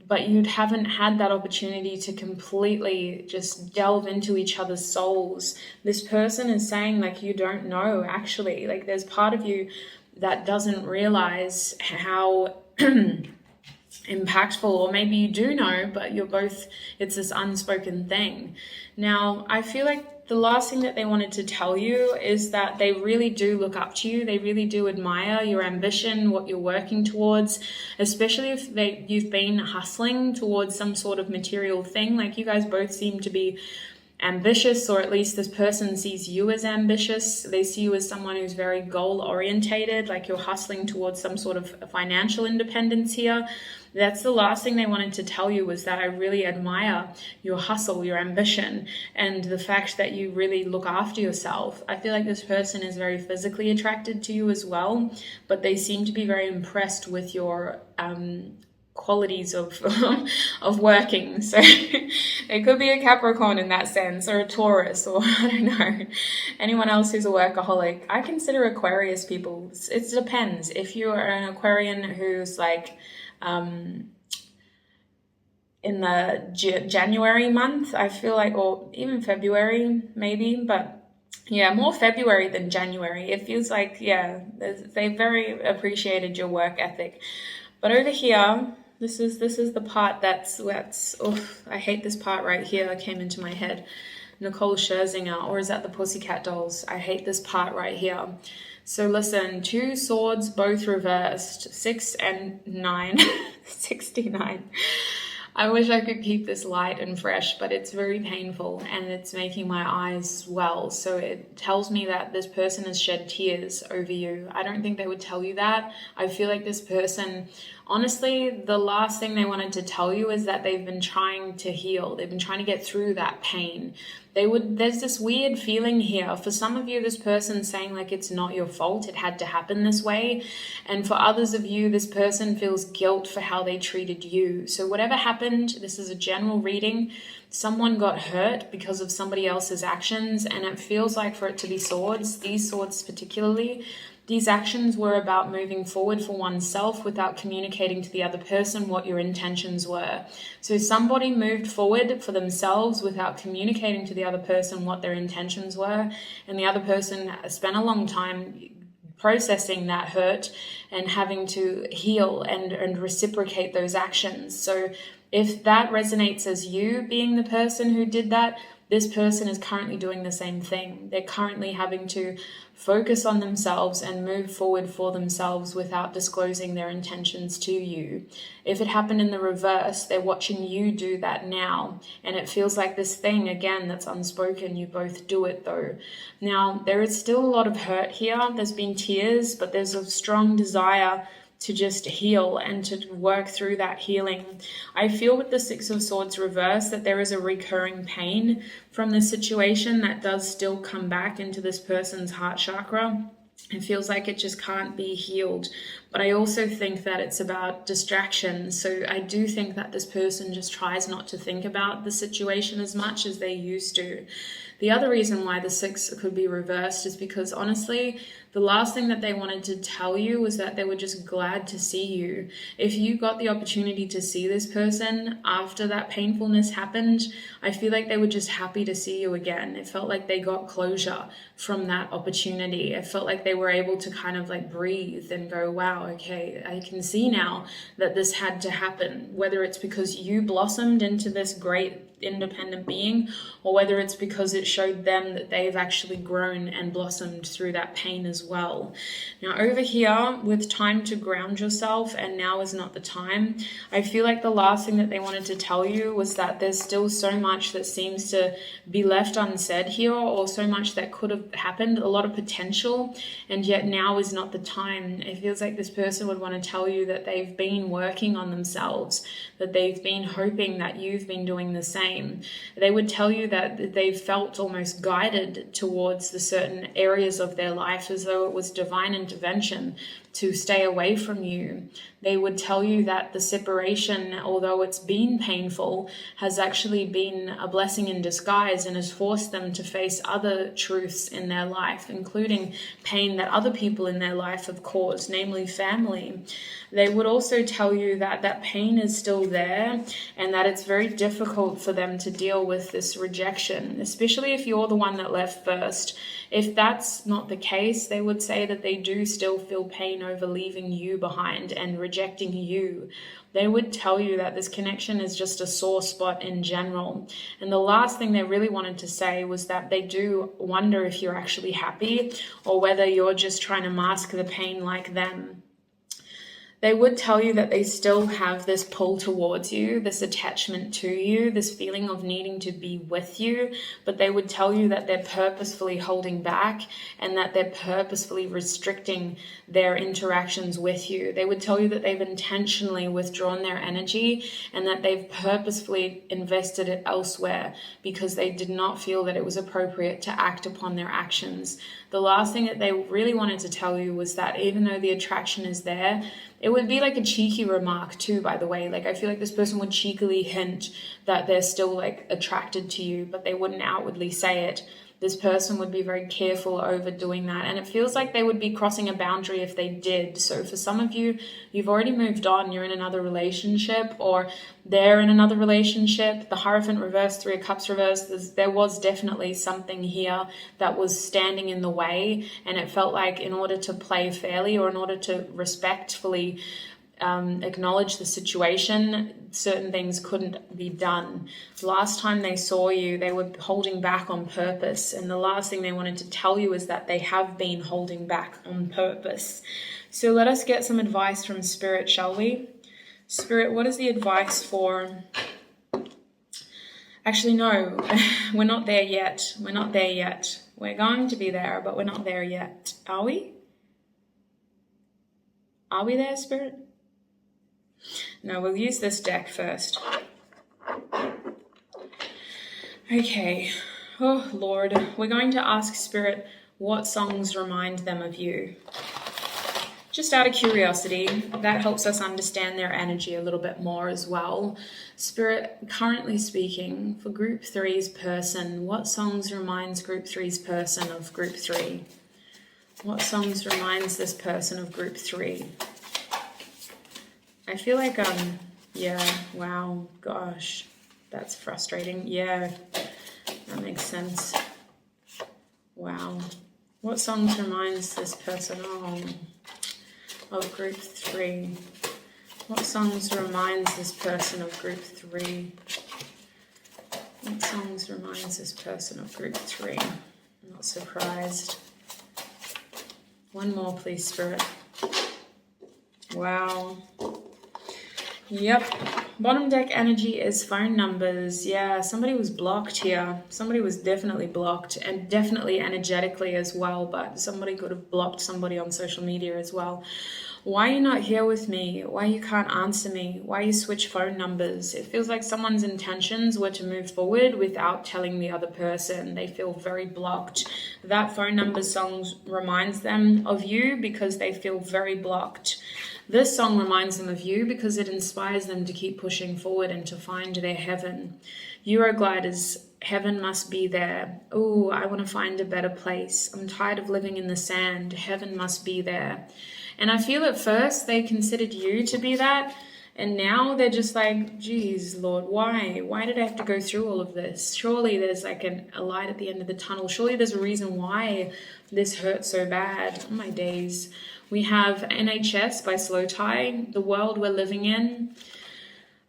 but you haven't had that opportunity to completely just delve into each other's souls. This person is saying like, you don't know, actually. Like there's part of you that doesn't realize how impactful, or maybe you do know, but you're both, it's this unspoken thing. Now, I feel like the last thing that they wanted to tell you is that they really do look up to you. They really do admire your ambition, what you're working towards, especially if you've been hustling towards some sort of material thing. Like you guys both seem to be ambitious, or at least this person sees you as ambitious. They see you as someone who's very goal orientated, like you're hustling towards some sort of financial independence here. That's the last thing they wanted to tell you, was that I really admire your hustle, your ambition, and the fact that you really look after yourself. I feel like this person is very physically attracted to you as well, but they seem to be very impressed with your qualities of of working. So it could be a Capricorn in that sense, or a Taurus, or I don't know, anyone else who's a workaholic. I consider Aquarius people, it depends. If you are an Aquarian who's like in the January month, I feel like, or even February maybe, but yeah, more February than January. It feels like, yeah, they very appreciated your work ethic. But over here, this is the part that's I hate this part right here that came into my head. Nicole Scherzinger, or is that the Pussycat Dolls? I hate this part right here. So listen, 2 swords, both reversed, 6 and 9, 69. I wish I could keep this light and fresh, but it's very painful and it's making my eyes swell. So it tells me that this person has shed tears over you. I don't think they would tell you that. I feel like this person, honestly, the last thing they wanted to tell you is that they've been trying to heal. They've been trying to get through that pain. There's this weird feeling here. For some of you, this person's saying like it's not your fault, it had to happen this way. And for others of you, this person feels guilt for how they treated you. So whatever happened, this is a general reading. Someone got hurt because of somebody else's actions, and it feels like for it to be swords, these swords particularly, these actions were about moving forward for oneself without communicating to the other person what your intentions were. So somebody moved forward for themselves without communicating to the other person what their intentions were, and the other person spent a long time processing that hurt and having to heal and reciprocate those actions. So if that resonates as you being the person who did that, this person is currently doing the same thing. They're currently having to focus on themselves and move forward for themselves without disclosing their intentions to you. If it happened in the reverse, they're watching you do that now. And it feels like this thing, again, that's unspoken. You both do it though. Now, there is still a lot of hurt here. There's been tears, but there's a strong desire to just heal and to work through that healing. I feel with the 6 of Swords reverse that there is a recurring pain from this situation that does still come back into this person's heart chakra. It feels like it just can't be healed. But I also think that it's about distraction. So I do think that this person just tries not to think about the situation as much as they used to. The other reason why the 6 could be reversed is because honestly, the last thing that they wanted to tell you was that they were just glad to see you. If you got the opportunity to see this person after that painfulness happened, I feel like they were just happy to see you again. It felt like they got closure from that opportunity. It felt like they were able to kind of like breathe and go, wow, okay, I can see now that this had to happen. Whether it's because you blossomed into this great independent being, or whether it's because it showed them that they've actually grown and blossomed through that pain as well. Now over here with time to ground yourself and now is not the time, I feel like the last thing that they wanted to tell you was that there's still so much that seems to be left unsaid here, or so much that could have happened, a lot of potential, and yet now is not the time. It feels like this person would want to tell you that they've been working on themselves, that they've been hoping that you've been doing the same. They would tell you that they felt almost guided towards the certain areas of their life as though it was divine intervention to stay away from you. They would tell you that the separation, although it's been painful, has actually been a blessing in disguise and has forced them to face other truths in their life, including pain that other people in their life have caused, namely family. They would also tell you that that pain is still there and that it's very difficult for them to deal with this rejection, especially if you're the one that left first. If that's not the case, they would say that they do still feel pain over leaving you behind and rejecting you. They would tell you that this connection is just a sore spot in general. And the last thing they really wanted to say was that they do wonder if you're actually happy or whether you're just trying to mask the pain like them. They would tell you that they still have this pull towards you, this attachment to you, this feeling of needing to be with you, but they would tell you that they're purposefully holding back and that they're purposefully restricting their interactions with you. They would tell you that they've intentionally withdrawn their energy and that they've purposefully invested it elsewhere because they did not feel that it was appropriate to act upon their actions. The last thing that they really wanted to tell you was that even though the attraction is there, it would be like a cheeky remark too, by the way. Like I feel like this person would cheekily hint that they're still like attracted to you, but they wouldn't outwardly say it. This person would be very careful over doing that. And it feels like they would be crossing a boundary if they did. So for some of you, you've already moved on, you're in another relationship, or they're in another relationship. The Hierophant reverse, 3 of Cups reverse, there was definitely something here that was standing in the way. And it felt like in order to play fairly or in order to respectfully acknowledge the situation. Certain things couldn't be done. Last time they saw you, they were holding back on purpose. And the last thing they wanted to tell you is that they have been holding back on purpose. So let us get some advice from Spirit, shall we? Spirit, what is the advice for... Actually, no, we're not there yet. We're not there yet. We're going to be there, but we're not there yet. Are we? Are we there, Spirit? No, we'll use this deck first. Okay. Oh, Lord. We're going to ask Spirit what songs remind them of you. Just out of curiosity, that helps us understand their energy a little bit more as well. Spirit, currently speaking, for Group 3's person, what songs reminds Group 3's person of Group 3? What songs reminds this person of Group 3? I feel like, yeah, wow, gosh, that's frustrating. Yeah, that makes sense. Wow. What songs reminds this person of Group 3? What songs reminds this person of Group 3? What songs reminds this person of Group 3? I'm not surprised. One more, please, Spirit. Wow. Yep. Bottom deck energy is phone numbers. Yeah, somebody was blocked here. Somebody was definitely blocked, and definitely energetically as well, but somebody could have blocked somebody on social media as well. Why are you not here with me? Why you can't answer me? Why you switch phone numbers? It feels like someone's intentions were to move forward without telling the other person. They feel very blocked. That phone number song reminds them of you because they feel very blocked. This song reminds them of you because it inspires them to keep pushing forward and to find their heaven. Eurogliders, heaven must be there. Oh, I want to find a better place. I'm tired of living in the sand. Heaven must be there. And I feel at first they considered you to be that. And now they're just like, geez, Lord, why? Why did I have to go through all of this? Surely there's like a light at the end of the tunnel. Surely there's a reason why this hurt so bad. Oh my days. We have NHS by Slow Tie, the world we're living in.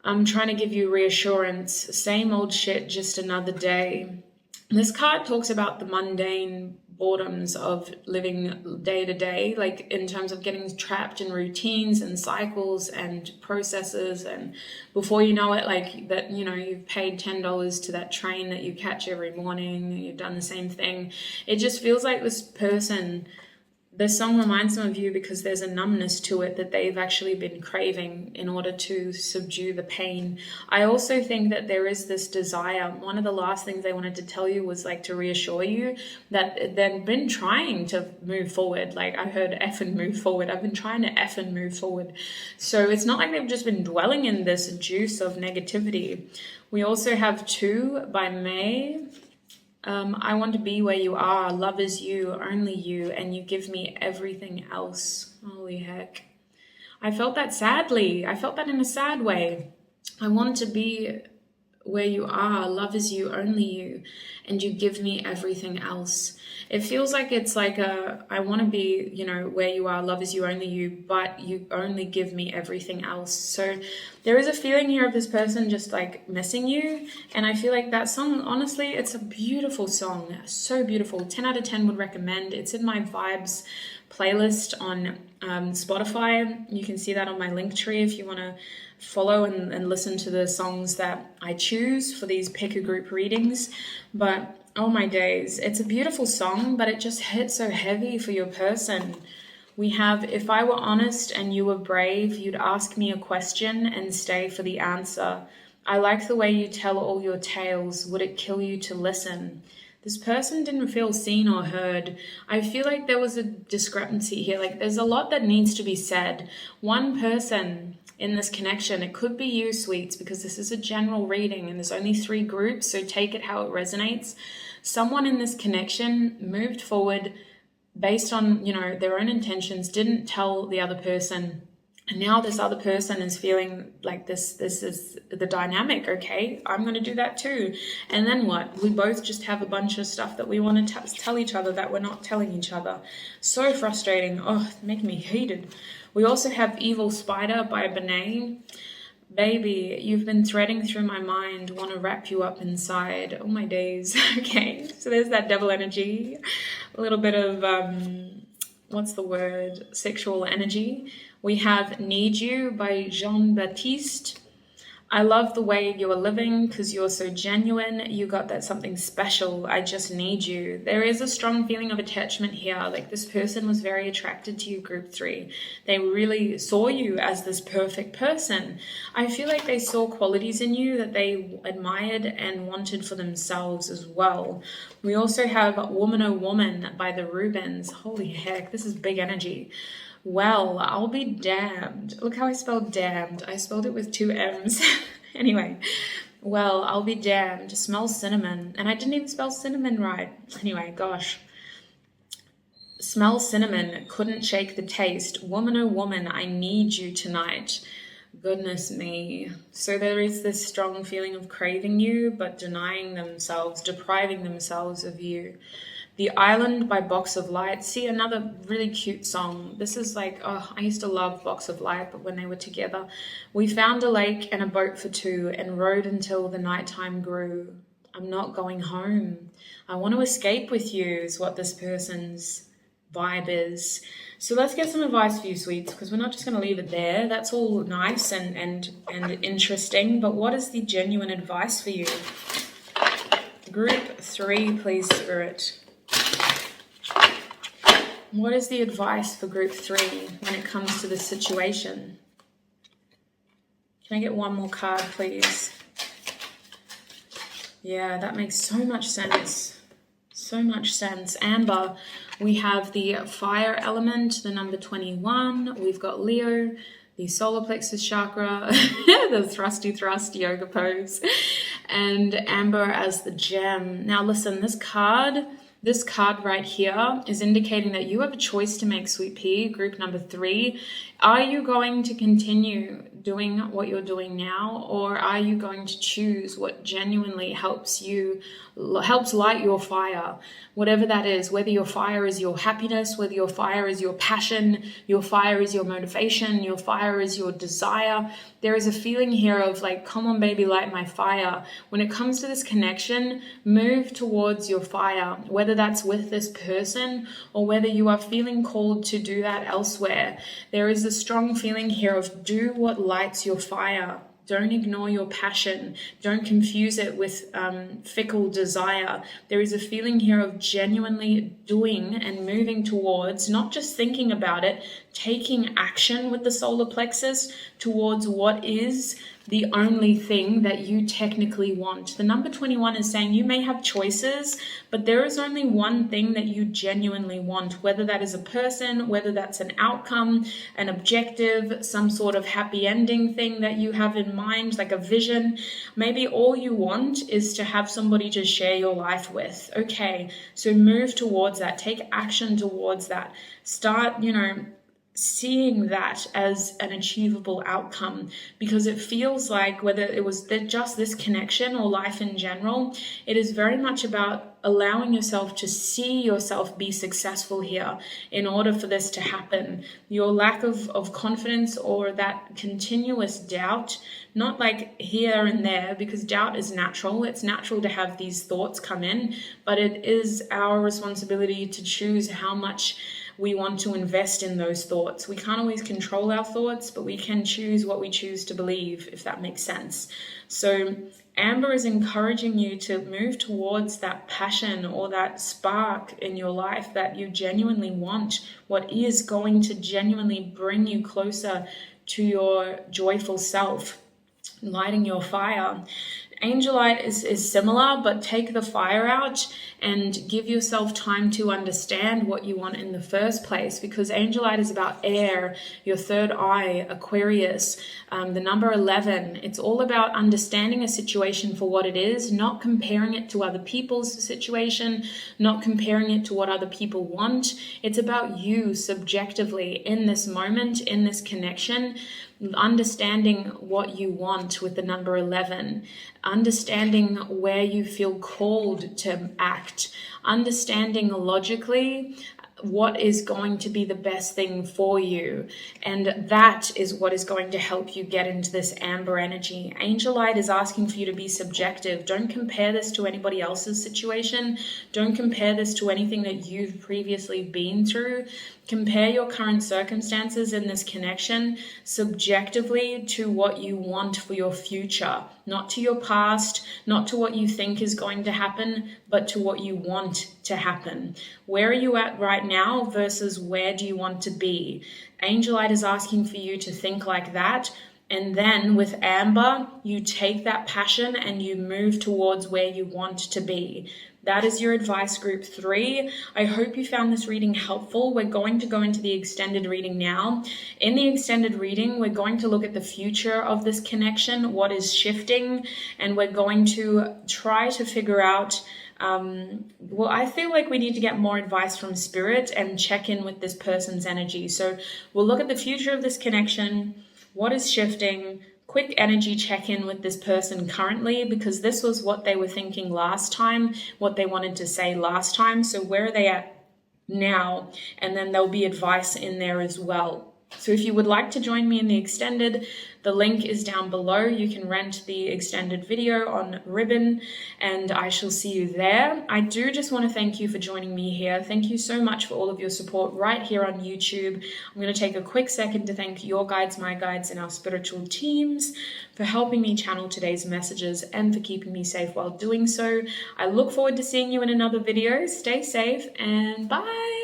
I'm trying to give you reassurance. Same old shit, just another day. This card talks about the mundane boredoms of living day to day, like in terms of getting trapped in routines and cycles and processes, and before you know it, like that, you know, you've paid $10 to that train that you catch every morning, you've done the same thing. It just feels like this person, the song reminds them of you because there's a numbness to it that they've actually been craving in order to subdue the pain. I also think that there is this desire. One of the last things they wanted to tell you was like to reassure you that they've been trying to move forward. Like I heard effing move forward. I've been trying to effing move forward. So it's not like they've just been dwelling in this juice of negativity. We also have 2 by May. I want to be where you are. Love is you, only you, and you give me everything else. Holy heck. I felt that sadly. I felt that in a sad way. I want to be where you are. Love is you, only you, and you give me everything else. It feels like it's like I want to be, you know, where you are. Love is you, only you, but you only give me everything else. So there is a feeling here of this person just like missing you. And I feel like that song, honestly, it's a beautiful song. So beautiful. 10 out of 10 would recommend. It's in my Vibes playlist on Spotify. You can see that on my link tree if you want to follow and listen to the songs that I choose for these pick a group readings. But oh my days, it's a beautiful song, but it just hits so heavy for your person. We have, if I were honest and you were brave, you'd ask me a question and stay for the answer. I like the way you tell all your tales. Would it kill you to listen? This person didn't feel seen or heard. I feel like there was a discrepancy here. Like there's a lot that needs to be said. One person in this connection, it could be you, sweets, because this is a general reading and there's only 3 groups, so take it how it resonates. Someone in this connection moved forward based on, you know, their own intentions, didn't tell the other person. And now this other person is feeling like this is the dynamic. Okay, I'm going to do that too. And then what? We both just have a bunch of stuff that we want to tell each other that we're not telling each other. So frustrating. Oh, it's making me heated. We also have Evil Spider by Benet. Baby, you've been threading through my mind, want to wrap you up inside. Oh my days. Okay, so there's that devil energy. A little bit of, what's the word? Sexual energy. We have Need You by Jean-Baptiste. I love the way you are living because you're so genuine. You got that something special. I just need you. There is a strong feeling of attachment here. Like this person was very attracted to you, group 3. They really saw you as this perfect person. I feel like they saw qualities in you that they admired and wanted for themselves as well. We also have Woman Oh Woman by the Rubens. Holy heck, this is big energy. Well, I'll be damned. Look how I spelled damned. I spelled it with 2 M's. Anyway, well, I'll be damned. Smells cinnamon. And I didn't even spell cinnamon right. Anyway, gosh. Smell cinnamon. Couldn't shake the taste. Woman oh woman, I need you tonight. Goodness me. So there is this strong feeling of craving you, but denying themselves, depriving themselves of you. The Island by Box of Light. See, another really cute song. This is like, oh, I used to love Box of Light, but when they were together. We found a lake and a boat for 2 and rode until the nighttime grew. I'm not going home. I want to escape with you is what this person's vibe is. So let's get some advice for you, sweets, because we're not just going to leave it there. That's all nice and interesting, but what is the genuine advice for you? Group 3, please, Spirit. What is the advice for group 3 when it comes to this situation? Can I get one more card, please? Yeah, that makes so much sense. So much sense. Amber, we have the fire element, the number 21. We've got Leo, the solar plexus chakra, the thrusty thrust yoga pose, and Amber as the gem. Now listen, this card right here is indicating that you have a choice to make, sweet pea, group number 3. Are you going to continue doing what you're doing now, or are you going to choose what genuinely helps light your fire, whatever that is, whether your fire is your happiness, whether your fire is your passion, your fire is your motivation, your fire is your desire. There is a feeling here of like, come on, baby, light my fire. When it comes to this connection, move towards your fire, whether that's with this person or whether you are feeling called to do that elsewhere. There is a strong feeling here of do what lights your fire. Don't ignore your passion. Don't confuse it with fickle desire. There is a feeling here of genuinely doing and moving towards, not just thinking about it, taking action with the solar plexus towards what is the only thing that you technically want. The number 21 is saying you may have choices, but there is only one thing that you genuinely want, whether that is a person, whether that's an outcome, an objective, some sort of happy ending thing that you have in mind, like a vision. Maybe all you want is to have somebody to share your life with. Okay, so move towards that. Take action towards that. Start, seeing that as an achievable outcome, because it feels like whether it was just this connection or life in general, it is very much about allowing yourself to see yourself be successful here in order for this to happen. Your lack of confidence or that continuous doubt, not like here and there, because doubt is natural. It's natural to have these thoughts come in, but it is our responsibility to choose how much we want to invest in those thoughts. We can't always control our thoughts, but we can choose what we choose to believe, if that makes sense. So Amber is encouraging you to move towards that passion or that spark in your life that you genuinely want, what is going to genuinely bring you closer to your joyful self, lighting your fire. Angelite is similar, but take the fire out and give yourself time to understand what you want in the first place, because Angelite is about air, your third eye, Aquarius, the number 11. It's all about understanding a situation for what it is, not comparing it to other people's situation, not comparing it to what other people want. It's about you subjectively in this moment, in this connection, understanding what you want with the number 11, understanding where you feel called to act, understanding logically what is going to be the best thing for you. And that is what is going to help you get into this amber energy. Angel Light is asking for you to be subjective. Don't compare this to anybody else's situation. Don't compare this to anything that you've previously been through. Compare your current circumstances in this connection subjectively to what you want for your future, not to your past, not to what you think is going to happen, but to what you want to happen. Where are you at right now versus where do you want to be? Angel Light is asking for you to think like that. And then with Amber, you take that passion and you move towards where you want to be. That is your advice, group 3. I hope you found this reading helpful. We're going to go into the extended reading now. In the extended reading, we're going to look at the future of this connection, what is shifting, and we're going to try to figure out, well, I feel like we need to get more advice from Spirit and check in with this person's energy. So we'll look at the future of this connection, what is shifting, quick energy check-in with this person currently, because this was what they were thinking last time, what they wanted to say last time. So where are they at now? And then there'll be advice in there as well. So if you would like to join me in the extended, the link is down below. You can rent the extended video on Ribbon, and I shall see you there. I do just want to thank you for joining me here. Thank you so much for all of your support right here on YouTube. I'm going to take a quick second to thank your guides, my guides, and our spiritual teams for helping me channel today's messages and for keeping me safe while doing so. I look forward to seeing you in another video. Stay safe and bye.